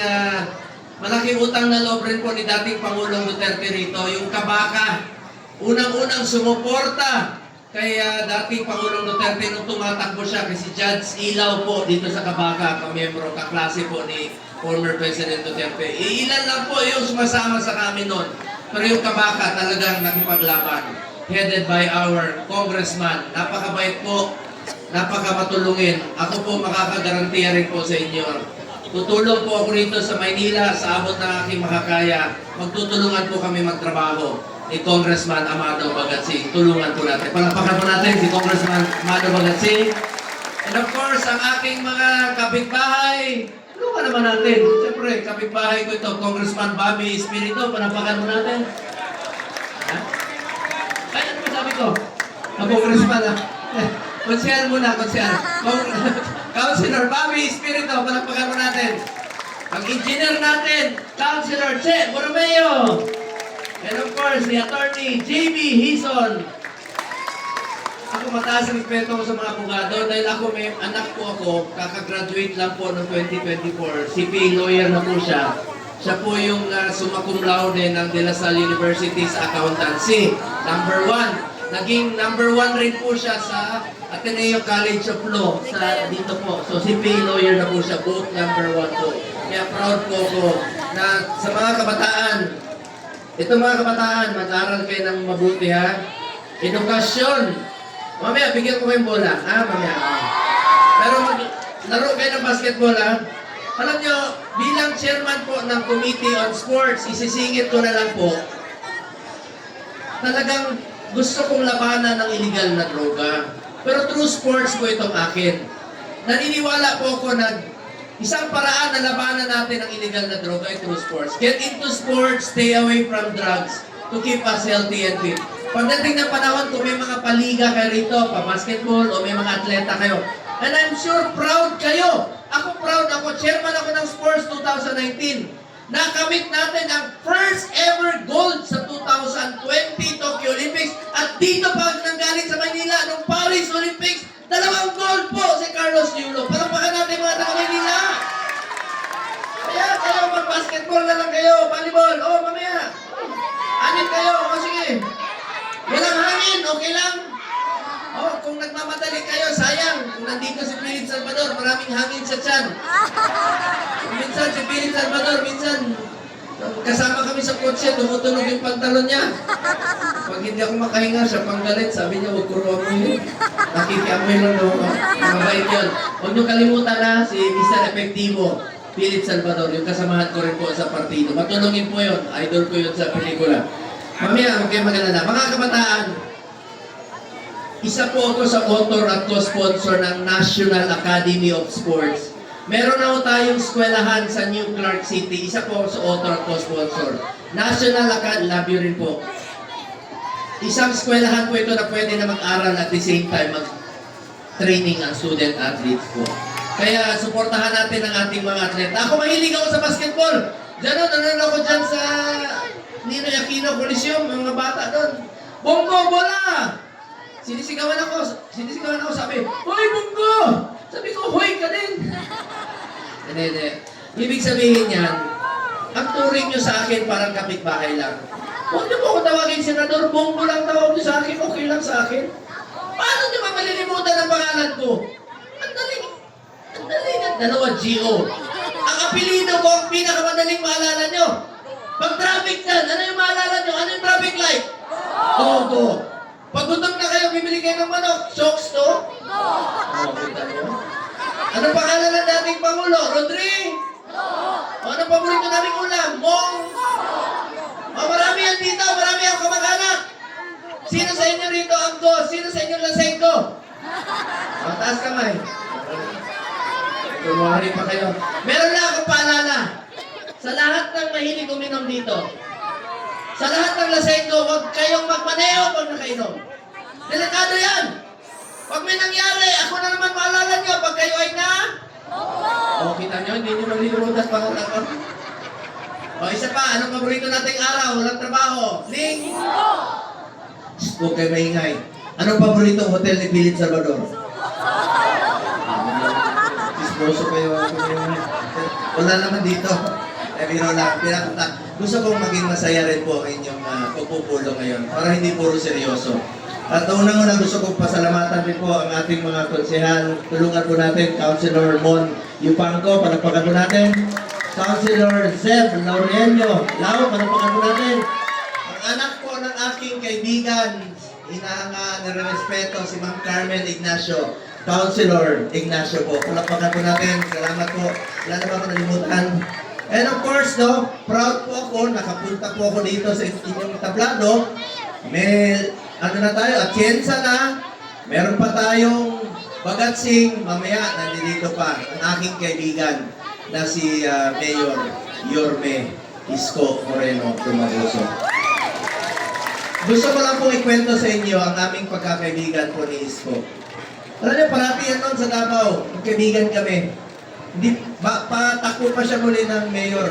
malaking utang na loob rin po ni dating Pangulong Duterte rito, yung kabaka. Unang-unang sumuporta kay dating Pangulong Duterte nung tumatakbo siya kasi Judge Ilaw po dito sa kabaka, kamiyembro, kaklase po ni former President Duterte. Ilan lang po yung sumasama sa kami noon. Pero yung kabaka talagang nakipaglaban. Headed by our congressman. Napakabait po. Napakamatulungin. Ako po makakagarantiya rin po sa inyo. Tutulong po ako rito sa Maynila sa abot ng aking makakaya. Magtutulungan po kami magtrabaho ni Congressman Amado Bagatsing. Tulungan po natin. Palapakan po natin si Congressman Amado Bagatsing. And of course, ang aking mga kapitbahay, tulungan naman natin. Siyempre, kapitbahay ko ito, Congressman Bobby Espiritu. Palapakan po natin. Ha? Ay, ano ba sabi ko? Congressman, Konsyal muna, konsyal. Councilor Bobby Espiritu, palapakan mo natin. Ang engineer natin, Councilor Che Borromeo. And of course, the attorney, J.B. Hison. Ako mataas ang respeto ko sa mga abogado dahil ako may anak po ako, kakagraduate lang po noong 2024. CPA lawyer na po siya. Siya po yung summa cum laude ng De La Salle University's Accountancy. Number 1. Naging number 1 rin po siya sa Ateneo College of Law sa dito po. So CPA lawyer na po siya, both number 1 po. Kaya proud po ako na sa mga kabataan, ito mga kabataan, mag-aral kayo ng mabuti ha. Edukasyon. Mamaya, bigyan ko kayong bola. Ha, mamaya. Pero laro kayo ng basketball ha. Alam nyo, bilang chairman po ng Committee on Sports, isisingit ko na lang po, talagang gusto kong labanan ng illegal na droga. Pero through sports po itong akin. Naniniwala po ako na isang paraan na labanan natin ang illegal na droga ay through sports. Get into sports, stay away from drugs to keep us healthy and fit. Pagdating ng panahon, kung may mga paliga kayo rito, pa-basketball, o may mga atleta kayo, and I'm sure proud kayo. Ako proud ako, chairman ako ng Sports 2019. Nakamit natin ang first ever gold sa 2020 Tokyo Olympics. At dito pa nanggaling sa Maynila, nung Paris Olympics, 2 gold po si Carlos Yulo. Palapakan natin mga taga Maynila. Kaya kayo, mag-basketball na lang kayo, volleyball, mamaya. Anit kayo, sige. Walang hangin, okay lang. Kung nagmamadali kayo, sayang. Kung nandito si Philip Salvador, maraming hangin sa tiyan. Minsan si Philip Salvador, minsan kasama kami sa kotse, tumutunog yung pantalon niya. Pag hindi ako makahinga, siya panggalit. Sabi niya, huwag ko amoy. Nakikiamoy lang daw ako. Mabait yun. Huwag niyo kalimutan na si Mr. Efectivo, Philip Salvador, yung kasamahan ko rin po sa partido. Matulungin po yun. Idol ko yun sa pelikula. Mamaya, huwag kayo mag-alala. Mga kabataan, Isa po ako sa author at co-sponsor ng National Academy of Sports. Meron na po tayong eskwelahan sa New Clark City. Isa po ako sa author at co-sponsor. National Academy, love you rin po. Isang eskwelahan po ito na pwede na mag-aral at the same time mag-training ang student athletes po. Kaya suportahan natin ang ating mga atleta. Ako mahilig ako sa basketball. Diyan ako dyan sa Ninoy Aquino Coliseum, mga bata doon. Bongo, bola! Sinisigawan ako, sabi, "Hoy, Bongo!" Sabi ko, "Hoy ka din!" Hindi. Ibig sabihin yan, ang turing nyo sa akin parang kapitbahay lang. Huwag niyo po ako tawagin senador, Bongo lang tawag niyo sa akin, okay lang sa akin. Paano niyo mamalilimutan ang pangalan ko? Ang daling at dalawa, G.O. Ang apelido ko, ang pinakamadaling maalala nyo. Pag traffic yan, ano yung maalala nyo? Ano yung traffic light? Go. Pag gutom na kayo, bibili kayo ng manok. Shocks to? Kita nyo? Ano pangalan ng dating Pangulo? Rodri? Ano paborito naming ulam? Mong? Marami yan dito. Marami ang kamag-anak. Sino sa inyo rito ang go? Sino sa inyo lasengko? Taas kamay. Tumari pa kayo. Meron na akong paalala. Sa lahat ng mahilig uminom dito, sa lahat ng lasengko, huwag kayong magmaneho pag nakainom. Delikado yan. Pag may nangyari, ako na naman maalala nyo pag kayo ay na... O, kita nyo, hindi nyo malilimutan pangunan ko. O, isa pa, anong paborito nating araw? Walang trabaho. Linggo! Huwag kayo maingay. Anong paborito hotel ni Philip Salvador? Disposo kayo. Wala naman dito. Biro lang. Gusto kong maging masaya rin po ang inyong pagpupulong ngayon para hindi puro seryoso. At unang-unang gusto kong pasalamatan rin po ang ating mga konsehal. Tulungan po natin, Councilor Mon Yupanco, palagpakan po natin. Councilor Zeb Laureano Lau, palagpakan po natin. Ang anak po ng aking kaibigan, hinahanga, nare-respeto si Ma'am Carmen Ignacio. Councilor Ignacio po, palagpakan po natin. Salamat po. Wala na ba ako nalimutan? And of course, no, proud po ako, nakapunta po ako dito sa inyong tablado. May, na tayo, Atienza na. Meron pa tayong Bagatsing, mamaya, nandito pa, ang aking kaibigan na si Mayor Yorme Isko Moreno Dumaguso. Gusto ko lang pong ikwento sa inyo ang aming pagkakaibigan po ni Isko. Alam niyo, parati yan noon sa Davao, magkaibigan kami. Hindi, patakbo pa siya muli ng mayor.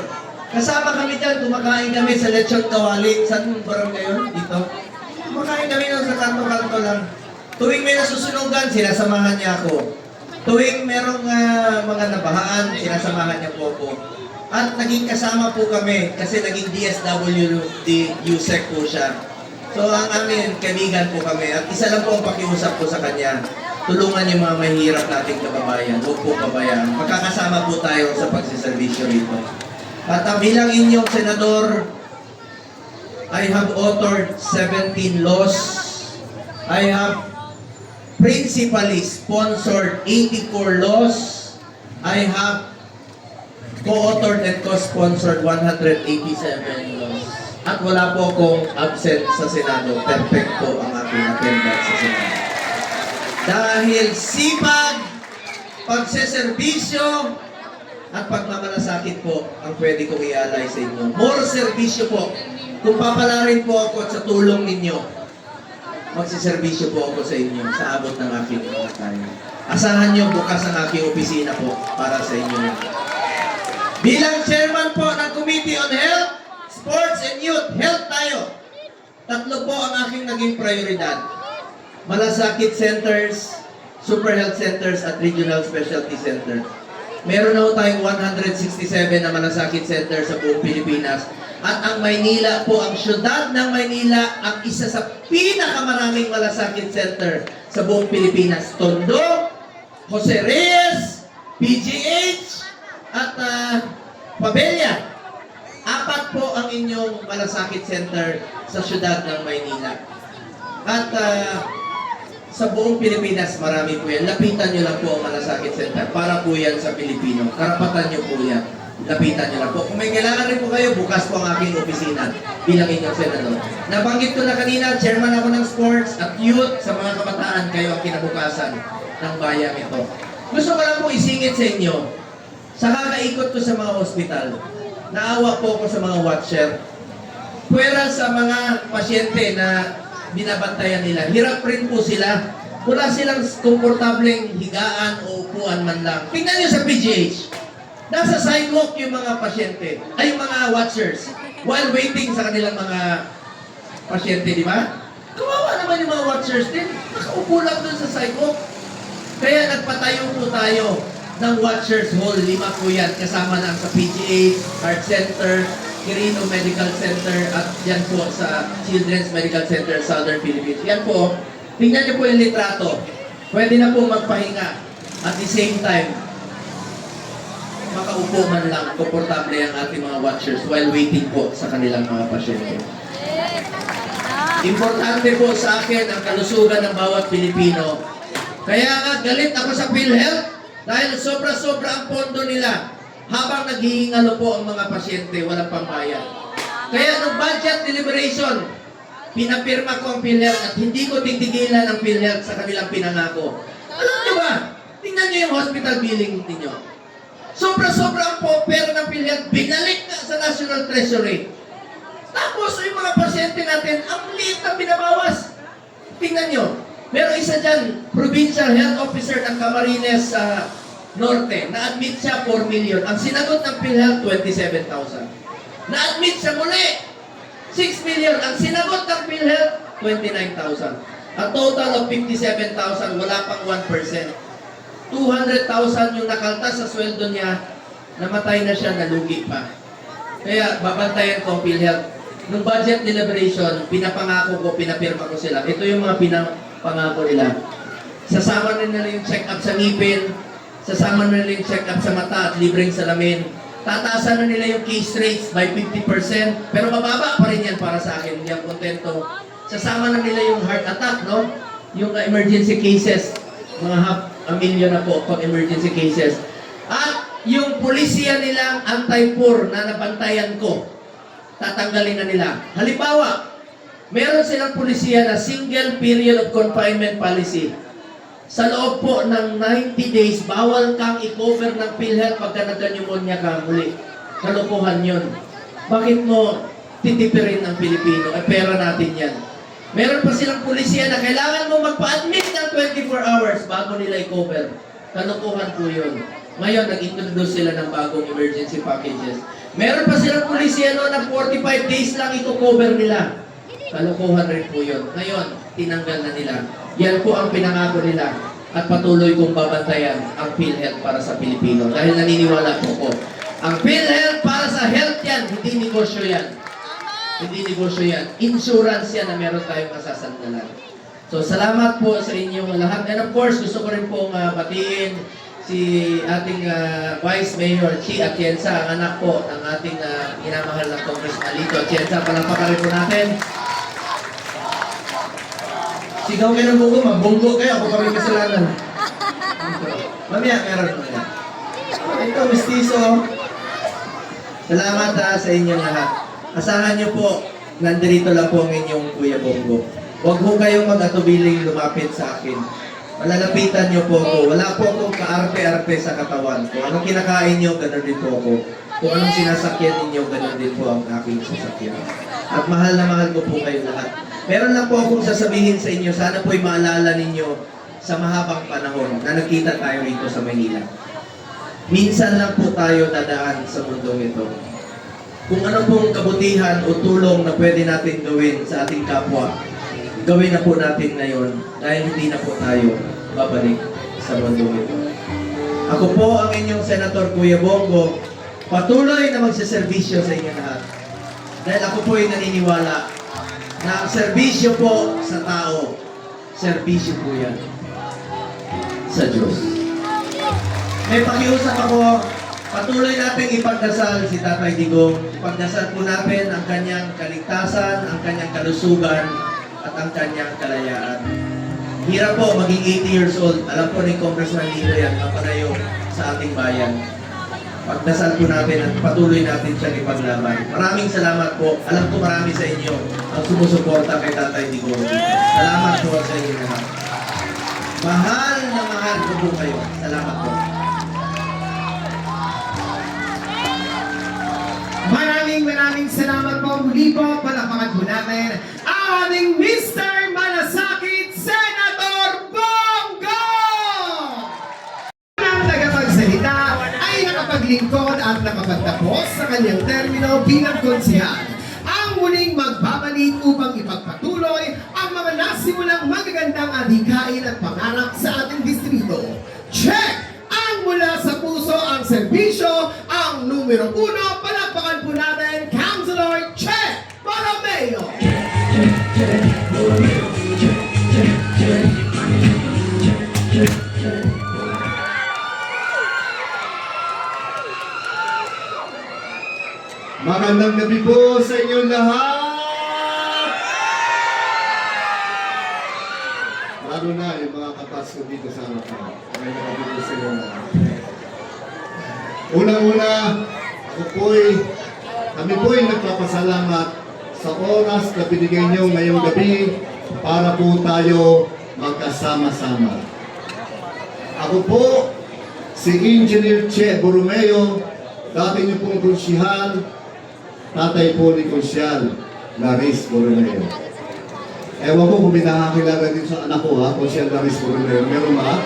Kasama kami dyan, kumakain kami sa Lechon Kawali. Saan barangay yun? Dito. Kumakain kami nun sa kanto-kanto lang. Tuwing may nasusunugan, sinasamahan niya ako. Tuwing merong mga nabahaan, sinasamahan niya po ako. At naging kasama po kami kasi naging DSWD USEC po siya. So ang amin, kaibigan po kami. At isa lang po ang pakiusap ko sa kanya. Tulungan yung mga mahirap nating kababayan. Huwag po kabayan. Magkakasama po tayo sa pagsiservisyo rito. At bilang inyong senador, I have authored 17 laws. I have principally sponsored 84 laws. I have co-authored and co-sponsored 187 laws. At wala po akong absent sa Senado. Perfecto ang aking attendance sa Senado. Dahil sipag, pagseserbisyo, at pagmamalasakit po ang pwede kong i-alay sa inyo. More serbisyo po. Kung papalarin po ako at sa tulong ninyo, magsiservisyo po ako sa inyo sa abot ng aking mga kaya. Asahan nyo bukas ang aking opisina po para sa inyo. Bilang chairman po ng Committee on Health, Sports and Youth, health tayo. Tatlo po ang aking naging prioridad. Malasakit centers, super health centers, at regional specialty center. Meron na tayong 167 na malasakit center sa buong Pilipinas. At ang Maynila po, ang syudad ng Maynila, ang isa sa pinakamaraming malasakit center sa buong Pilipinas. Tondo, Jose Reyes, PGH, at Pabella. 4 po ang inyong malasakit center sa syudad ng Maynila. At sa buong Pilipinas, marami po yan. Lapitan nyo lang po ang malasakit center para po yan sa Pilipino. Karapatan nyo po yan. lapitan niyo lang po. Kung may kailangan rin po kayo, bukas po ang aking opisina bilang inyong senador. Nabanggit ko na kanina, chairman ako ng sports at youth sa mga kabataan, kayo ang kinabukasan ng bayang ito. Gusto ko lang po isingit sa inyo, sa kakaikot ko sa mga ospital, naawa po ako sa mga watcher, puwera sa mga pasyente na binabantayan nila. Hirap rin po sila. Wala silang komportableng higaan o upuan man lang. Tingnan nyo sa PGH. Nasa sidewalk yung mga pasyente, ay yung mga watchers, while waiting sa kanilang mga pasyente, di ba? Kawawa naman yung mga watchers din. Nakaupo lang dun sa sidewalk. Kaya nagpatayo po tayo ng Watchers Hall. 5 po yan. Kasama na sa PGH, Heart Center, Quirino Medical Center, at yan po sa Children's Medical Center, Southern Philippines. Yan po. Tingnan niyo po yung litrato. Pwede na po magpahinga. At the same time, makaupo man lang, komportable ang ating mga watchers while waiting po sa kanilang mga pasyente. Importante po sa akin ang kalusugan ng bawat Pilipino. Kaya nga galit ako sa PhilHealth dahil sobra-sobra ang pondo nila habang naghihingalo po ang mga pasyente, walang pambayad. Kaya nung budget deliberation, pinapirma ko ang PhilHealth at hindi ko titigilan ang PhilHealth sa kanilang pinangako. Alam niyo ba? Tingnan niyo yung hospital billing ninyo. Sobra-sobra ang pera ng PhilHealth, binalik na sa National Treasury. Tapos yung mga pasyente natin, ang liit na binabawas. Tingnan nyo, meron isa dyan, Provincial Health Officer ng Camarines Norte, na-admit siya 4 million. Ang sinagot ng PhilHealth, 27,000. Na-admit siya muli, 6 million. Ang sinagot ng PhilHealth, 29,000. A total of 57,000, wala pang 1%. 200,000 yung nakaltas sa sweldo niya, namatay na siya, nalugi pa. Kaya babantayan ko ang PhilHealth. Nung budget deliberation, pinapangako ko, pinapirma ko sila. Ito yung mga pinapangako nila. Sasama na nila yung check-up sa ngipin, sasama na nila yung check-up sa mata at libreng salamin. Tataasan na nila yung case rates by 50%, pero mababa pa rin yan para sa akin. Hindi ako kontento. Sasama na nila yung heart attack, no? Yung emergency cases, mga 500,000 na po pag emergency cases. At yung pulisya nilang anti-poor na nabantayan ko, tatanggalin na nila. Halimbawa, meron silang pulisya na single period of confinement policy. Sa loob po ng 90 days, bawal kang i-cover ng PhilHealth pagka nagka-pneumonia ka muli. Kalokohan yun. Bakit mo titipirin ang Pilipino? Pera natin yan. Meron pa silang pulisya na kailangan mo magpa-admit ng 24 hours bago nila i-cover. Kalokohan po yun. Ngayon, nag-introduce sila ng bagong emergency packages. Meron pa silang pulisya na 45 days lang i-cover nila. Kalokohan rin po yun. Ngayon, tinanggal na nila. Yan po ang pinangako nila. At patuloy kong babantayan ang PhilHealth para sa Pilipino. Dahil naniniwala po ko. Ang PhilHealth para sa health yan, hindi negosyo yan. Hindi negosyo yan. Insurance yan na meron tayong masasandalan. So, salamat po sa inyong lahat. And of course, gusto ko rin pong batiin si ating Vice Mayor Chi Atienza, ang anak po ng ating minamahal na Congressman Lito Atienza. Palampakan rin po natin. Sigaw kayo ng bungo, mabunggo kayo. Ako pa rin kasalanan. Mamaya, meron po yan. Ito, mestizo. Salamat sa inyong lahat. Asahan niyo po, nandito lang po ang inyong Kuya Bongo. Huwag po kayong mag-atubiling lumapit sa akin. Malalapitan niyo po ako. Wala po akong kaarte-arte sa katawan. Kung anong kinakain niyo, gano'n din po ako. Kung anong sinasakyan ninyo, gano'n din po ang aking sasakyan. At mahal na mahal ko po kayo lahat. Meron lang po akong sasabihin sa inyo, sana po'y maalala ninyo sa mahabang panahon na nagkita tayo rito sa Manila. Minsan lang po tayo dadaan sa mundong ito. Kung ano pong kabutihan o tulong na pwede natin gawin sa ating kapwa, gawin na po natin ngayon dahil hindi na po tayo babalik sa mundo ito. Ako po ang inyong Senator Kuya Bongo, patuloy na magsiservisyo sa inyo lahat. Dahil ako po ay naniniwala na ang serbisyo po sa tao, serbisyo po yan sa Diyos. May pakiusap ako, patuloy natin ipagdasal si Tatay Digong. Ipagdasal po natin ang kanyang kaligtasan, ang kanyang kalusugan, at ang kanyang kalayaan. Hirap po maging 80 years old. Alam po ni Congressman Lito yan, mapanayo sa ating bayan. pagdasal po natin at patuloy natin siya ipaglaban. Maraming salamat po. Alam ko marami sa inyo ang sumusuporta kay Tatay Digong. Salamat po sa inyo naman. Mahal na mahal ko po kayo. Salamat po. Maraming salamat po. Muli po, palapakan po namin ang ating Mr. Malasakit, Senator Bongo! Ang tagapagsalita ay nakapaglingkod at nakapagtapos sa kanyang termino bilang konsehal. Ang muling magbabalik upang ipagpatuloy ang mga nasimulang magagandang adhikain at pangarap sa ating distrito. Check! Ang mula sa puso ang serbisyo, ang numero 1, palapakan po natin, Councilor Che Borromeo! Magandang gabi po sa inyong lahat! Lalo na yung mga kapasko dito sa harapan. Magandang gabi po sa inyong lahat. Unang-una, kami po'y nagpapasalamat sa oras na binigay niyo ngayong gabi para po tayo magkasama-sama. Ako po, si Engineer Che Borromeo, dati niyo pong konsyehal, tatay po ni Konsyal Laris Borromeo. Ewan ko kung may nakakilala din sa anak ko ha, Konsyal Laris Borromeo. Meron ba?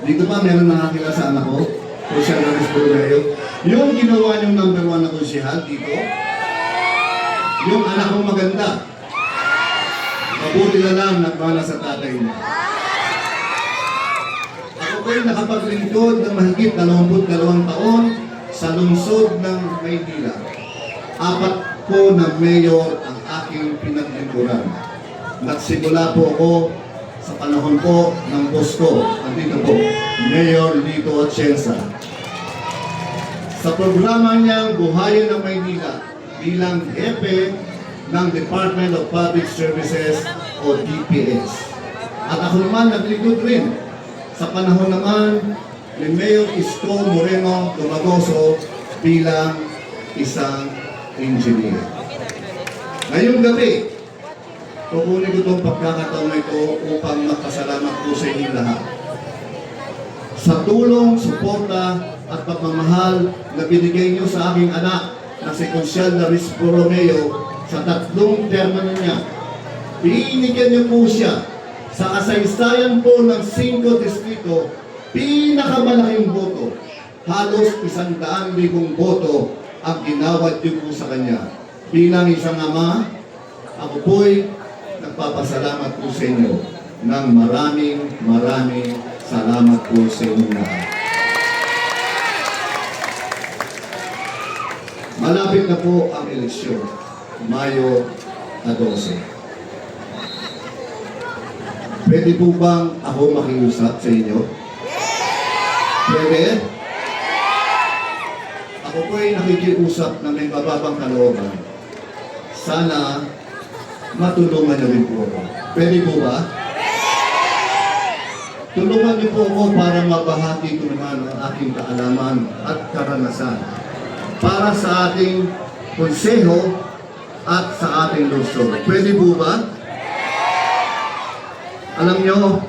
Dito pa meron nakakilala sa anak ko, Konsyal Laris Borromeo. Yung ginawa niyong number 1 na konsyehal dito, yung anak ko maganda. Mabuti na lang nagmana sa tatay niya. Ako po'y nakapaglingkod ng mahigit 22 taon sa lungsod ng Maynila. 4 po na mayor ang aking pinaglingkuran. Nagsimula po ako sa panahon po ng boss ko, andito po, Mayor Lito Atienza. Sa programa niyang Buhayin ng Maynila bilang hepe ng Department of Public Services o DPS. At ako naman naglingkod rin sa panahon naman ni Mayor Isko Moreno Domagoso bilang isang engineer. Ngayong gabi, kukunin ko itong pagkakataon na ito upang magpasalamat po sa inyong lahat. Sa tulong, suporta at pagmamahal na binigay niyo sa aking anak na si Konsyal Laris Borromeo sa 3 termino niya. Binigyan niyo po siya sa kasaysayan po ng 5 distrito, pinakamalaking boto. Halos 100,000 boto ang ginawad niyo po sa kanya. Bilang isang ama, ako po'y nagpapasalamat po sa inyo ng maraming salamat po sa inyo lahat. Malapit na po ang eleksyon, Mayo 12. Pwede po bang ako makiusap sa inyo? Pwede? Ako po ay nakikiusap na may mababang kalooban. Sana matulungan niyo rin po ako. Pwede po ba? Tulungan niyo po ako para mabahagi ko naman ang aking kaalaman at karanasan para sa ating konseho at sa ating lungsod. Pwede po ba? Alam nyo,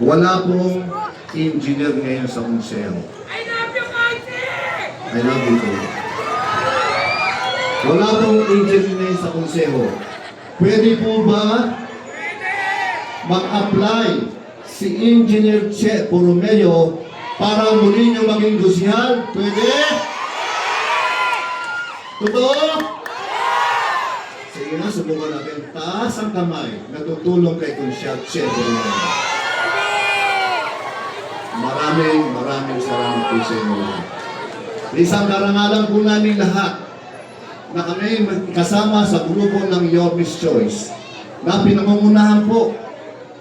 wala pong engineer ngayon sa konseho. I love you, Conte! I love you too. Wala pong engineer ngayon sa konseho. Pwede po ba mag-apply si Engineer Che Borromeo para muli nyo maging konsyehal? Pwede? Totoo? Sige na, subukan natin. Taas ang kamay na tutulong kay Konsyal Che Borromeo. Maraming salamat po sa inyo lahat. Isang karangalan po namin lahat na kami kasama sa grupo ng Your Miss Choice na pinangungunahan po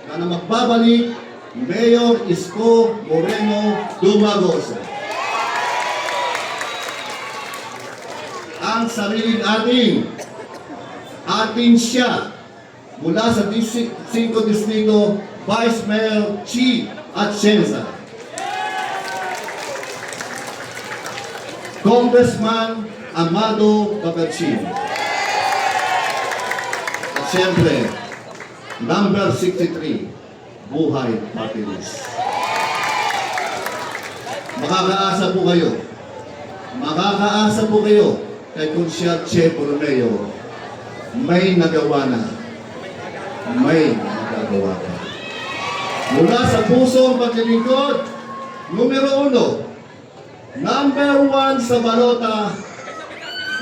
na magbabalik Mayor Isko Moreno Domagoso. Ang sariling ating siya mula sa 5 distrito, Vice Mayor Chi Atienza. Congressman Amado Bagatsin. At siyempre, number 63, Buhay Party List. Makakaasa po kayo kay Consyal Che Borromeo, may nagawa na, may magagawa pa. Mula sa pusong paglilingkod, numero 1, number 1 sa balota,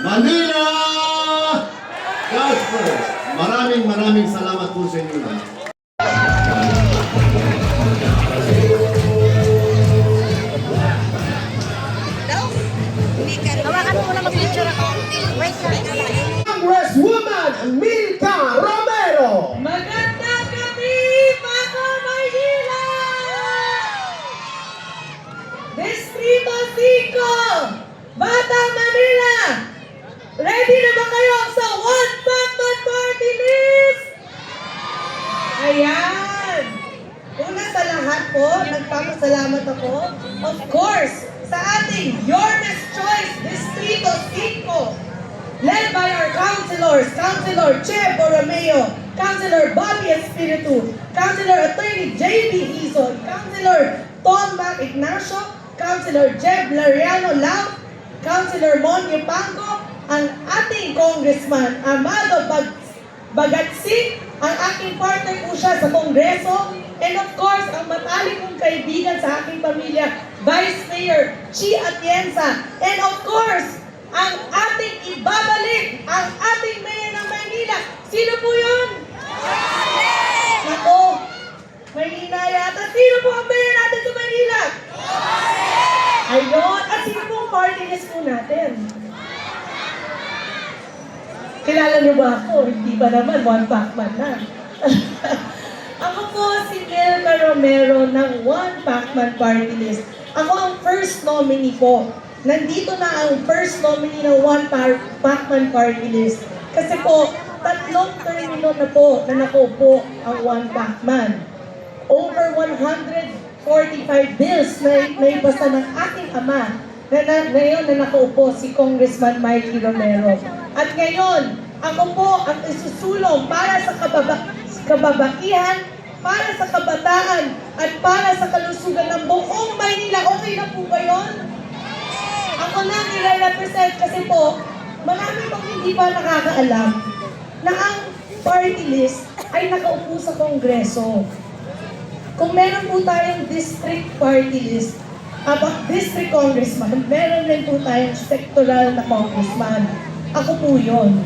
Manila! God first! Maraming salamat po sa inyo na. Hawakan mo muna mag-picture ako. Wait lang. Congresswoman Milka Romero. Magandang gabi, Paco Maynila! Distrito 5, Batang Manila! Ready na ba kayo sa One Pacman Party List? Ayan! Una sa lahat po, nagpapasalamat ako, of course, sa ating Your Best Choice Distrito 5, led by our councilors, Councilor Che Borromeo, Councilor Bobby Espiritu, Councilor Attorney J.B. Hizon, Councilor Tom Mac Ignacio, Councilor Jeb Lariano Lau, Councilor Monyo Pango, ang ating Congressman Amado Bagatsin, ang aking partner po siya sa Kongreso, and of course, ang matalik kong kaibigan sa aking pamilya, Vice Mayor Chi Atienza, and of course, ang ating ibabalik, ang ating Mayor ng Maynila. Sino po yun? Ako, Maynila yata. Sino po ang Mayor natin sa Maynila? Ayun. At sino po ang party list po natin? Kilala niyo ba ako? Hindi ba naman, One Pacman na. Ako po si Milka Romero ng One Pacman Party List. Ako ang first nominee po. Nandito na ang first nominee ng One Pacman Party List. Kasi po, 3 termino na po na nakaupo ang One Pacman. Over 145 bills na naibasa ng aking ama na ngayon na nakaupo si Congressman Mikey Romero. At ngayon, ako po ang isusulong para sa kababaihan, para sa kabataan, at para sa kalusugan ng buong Maynila. Okay na po ba yun? Ako na nire-represent kasi po, marami pang hindi pa nakakaalam na ang party list ay nakaupo sa Kongreso. Kung meron po tayong district party list, district congressman, meron rin po tayong sectoral na congressman. Ako po yun.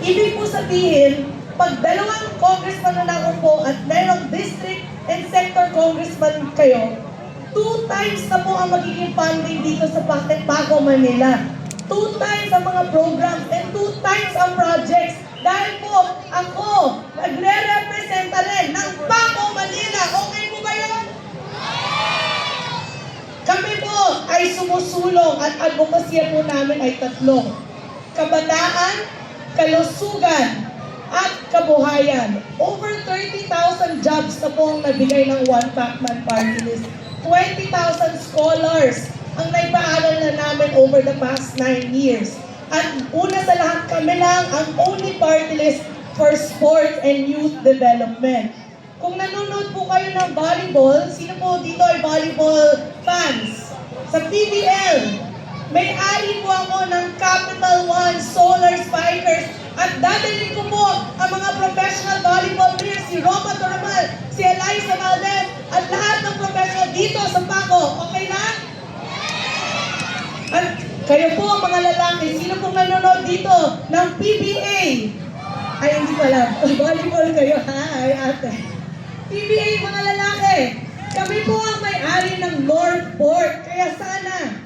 Ibig po sabihin, pag 2 congressman na nakaupo at merong district and sector congressman kayo, 2 times na po ang magiging funding dito sa Paco, Manila. 2 times ang mga programs and 2 times ang projects. Dahil po, ako, nagre-representa rin ng Paco, Manila. Okay po ba yun? Kami po ay sumusulong at advokasya po namin ay 3. Kabataan, kalusugan, at kabuhayan. Over 30,000 jobs na po ang nabigay ng One Pacman Party List. 20,000 scholars ang naipaaral na namin over the past 9 years. At una sa lahat, kami lang ang only party list for sport and youth development. Kung nanonood po kayo ng volleyball, sino po dito ay volleyball fans? Sa PBL, may-ari po ako ng Capital One Solar Spikers at dadalhin ko po ang mga professional volleyball players, si Roma Toramal, si Eliza Valdez, at lahat ng professional dito sa Paco. Okay na? At kayo po mga lalaki, sino pong nanonood dito ng PBA? Ay, hindi pala. Volleyball kayo, ha? Ay, ate. PBA, mga lalaki, kami po ang may-ari ng Northport. Kaya sana,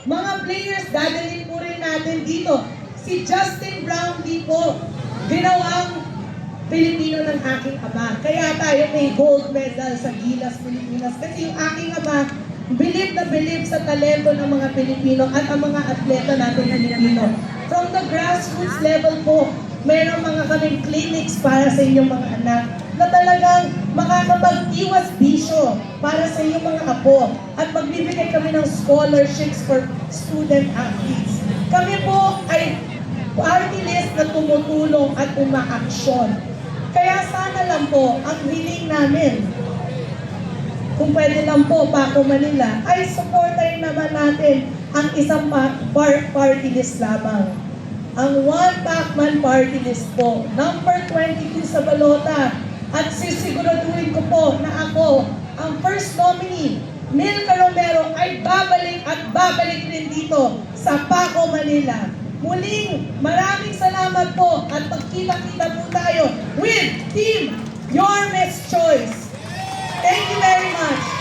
mga players, dadalhin po rin natin dito. Si Justin Brownlee po, ginawang Pilipino ng aking ama. Kaya tayo may gold medal sa Gilas, Pilipinas. Kasi yung aking ama, bilib na bilib sa talento ng mga Pilipino at ang mga atleta natin Pilipino. From the grassroots level po, meron mga kaming clinics para sa inyong mga anak na talagang makakapag-iwas bisyo para sa iyong mga apo at magbibigay kami ng scholarships for student athletes. Kami po ay party list na tumutulong at umaaksyon. Kaya sana lang po, ang hiling namin, kung pwede lang po, Paco Manila, ay supportahin naman natin ang isang party list lamang. Ang One Pacman party list po, number 22 sa balota. At sisiguraduhin ko po na ako, ang first nominee, Milka Romero, ay babalik at babalik rin dito sa Paco Manila. Muling, maraming salamat po at magkita-kita po tayo with Team Your Miss Choice. Thank you very much.